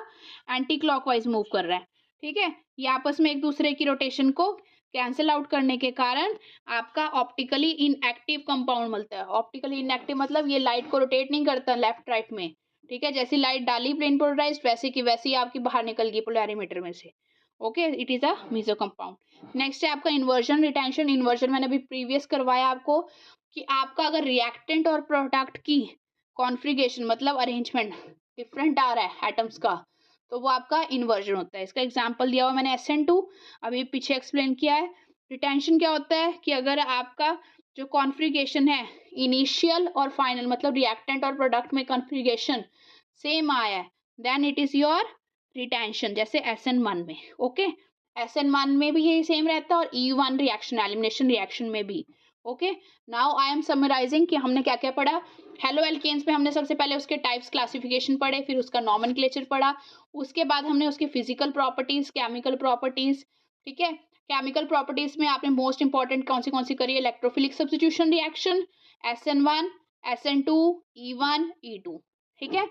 एंटी क्लॉकवाइज मूव कर रहा है, ठीक है। ये आपस में एक दूसरे की रोटेशन को कैंसिल आउट करने के कारण आपका ऑप्टिकली इनएक्टिव कंपाउंड मिलता है। ऑप्टिकली इनएक्टिव मतलब ये लाइट को रोटेट नहीं करता लेफ्ट राइट में, ठीक है। जैसी लाइट डाली प्लेन पोलराइज्ड वैसे की वैसी आपकी बाहर निकल गई पोलैरिमीटर में से। Okay, it is a meso compound. Next है आपका इन्वर्जन रिटेंशन। इन्वर्जन मैंने अभी प्रीवियस करवाया आपको कि आपका अगर रिएक्टेंट और प्रोडक्ट की कॉन्फ़िगरेशन मतलब अरेंजमेंट डिफरेंट आ रहा है एटम्स का, तो वो आपका इन्वर्जन होता है। इसका एग्जांपल दिया हुआ मैंने SN2, अभी पीछे एक्सप्लेन किया है। रिटेंशन क्या होता है कि अगर आपका जो कॉन्फ़िगरेशन है इनिशियल और फाइनल मतलब रिएक्टेंट और प्रोडक्ट में कॉन्फ़िगरेशन सेम आया है, then it is your retention, जैसे SN1 में। ओके, SN1 में भी यही सेम रहता है और E1 रिएक्शन एलिमिनेशन रिएक्शन में भी। Okay, now I am summarizing कि हमने क्या क्या पढ़ा। हेलो एल्केन्स में हमने सबसे पहले उसके टाइप्स क्लासिफिकेशन पढ़े, फिर उसका नॉमेनक्लेचर पढ़ा, उसके बाद हमने उसके फिजिकल प्रॉपर्टीज, केमिकल प्रॉपर्टीज, ठीक है। केमिकल प्रॉपर्टीज में आपने मोस्ट इंपॉर्टेंट कौन सी करी है, electrophilic substitution reaction, SN1, SN2, E1, E2, ठीक है।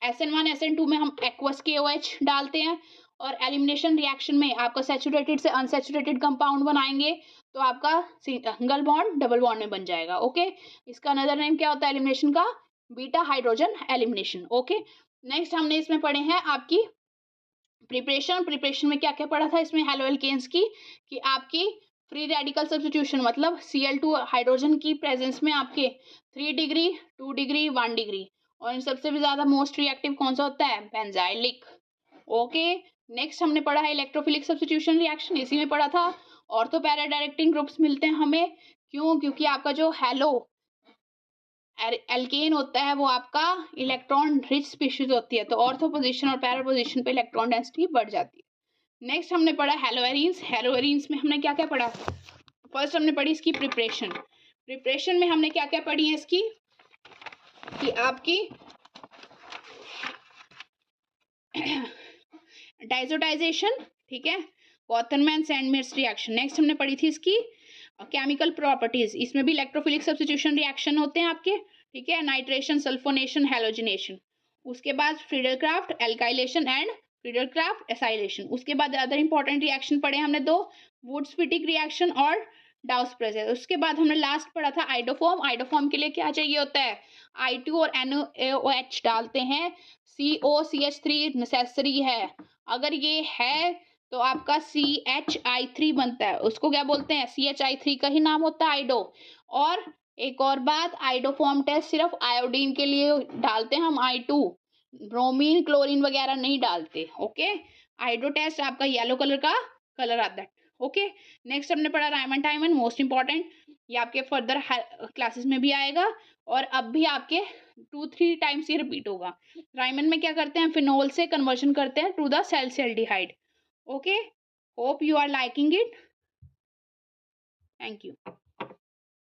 SN1 SN2 में हम एक्वस KOH डालते हैं और एलिमिनेशन रिएक्शन में आपका सैचुरेटेड से अनसैचुरेटेड कंपाउंड बनाएंगे तो आपका सिंगल बॉन्ड डबल बॉन्ड में बन जाएगा। ओके, इसका अनदर नेम क्या होता है एलिमिनेशन का, beta hydrogen elimination. Okay, next हमने इसमें पढ़े हैं आपकी प्रिपरेशन में क्या क्या पढ़ा था इसमें हेलो एल्केन्स की, कि आपकी फ्री रेडिकल सब्स्टिट्यूशन मतलब Cl2 हाइड्रोजन की प्रेजेंस में आपके 3 डिग्री 2 डिग्री 1 डिग्री, और इन सबसे भी ज्यादा मोस्ट रिएक्टिव कौन सा होता है, बेंजाइलिक। ओके, नेक्स्ट हमने पढ़ा है इलेक्ट्रोफिलिक सब्स्टिट्यूशन रिएक्शन, इसी में पढ़ा था ऑर्थो पैरा डायरेक्टिंग ग्रुप्स मिलते हैं हमें, क्यों, क्योंकि आपका जो हेलो एल्केन होता है वो आपका इलेक्ट्रॉन रिच स्पीशीज होती है, तो ऑर्थो पोजीशन और पैरा पोजीशन पे इलेक्ट्रॉन डेंसिटी बढ़ जाती है। नेक्स्ट हमने पढ़ा हेलोएरीन्स। हेलोएरीन्स में हमने क्या क्या पढ़ा, फर्स्ट हमने पढ़ी इसकी प्रिपरेशन में हमने क्या क्या पढ़ी है इसकी, कि आपकी डाइजोटाइजेशन, ठीक है, कॉथरमैन सैंडमेयर्स रिएक्शन। नेक्स्ट हमने पढ़ी थी इसकी केमिकल प्रॉपर्टीज, इसमें भी इलेक्ट्रोफिलिक सब्स्टिट्यूशन रिएक्शन होते हैं आपके, ठीक है, नाइट्रेशन, सल्फोनेशन, हैलोजिनेशन। उसके बाद Friedel-Crafts alkylation and Friedel-Crafts acylation. उसके बाद अदर इंपॉर्टेंट रिएक्शन पढ़े हमने दो, वुड्स-पिटिक रिएक्शन और डाउस प्रेशर। उसके बाद हमने लास्ट पढ़ा था आइडोफॉर्म। आइडोफॉर्म के लिए क्या चाहिए होता है, I2 और NaOH डालते हैं, COCH3 नेसेसरी है, अगर ये है तो आपका CHI3 बनता है, उसको क्या बोलते हैं, CHI3 का ही नाम होता है आइडो। और एक और बात, आइडो फॉर्म टेस्ट सिर्फ आयोडीन के लिए डालते हैं हम I2, ब्रोमीन क्लोरीन वगैरह नहीं डालते। ओके, आइडो टेस्ट आपका येलो कलर का कलर आता है। ओके, नेक्स्ट हमने पढ़ा रायमंड टाइमन, मोस्ट इंपॉर्टेंट, ये आपके फर्दर क्लासेस में भी आएगा और अब भी आपके 2-3 टाइम्स ये रिपीट होगा। रायमंड में क्या करते हैं, फिनोल से कन्वर्जन करते हैं to the salicylaldehyde. Okay, hope you are liking it. Thank you.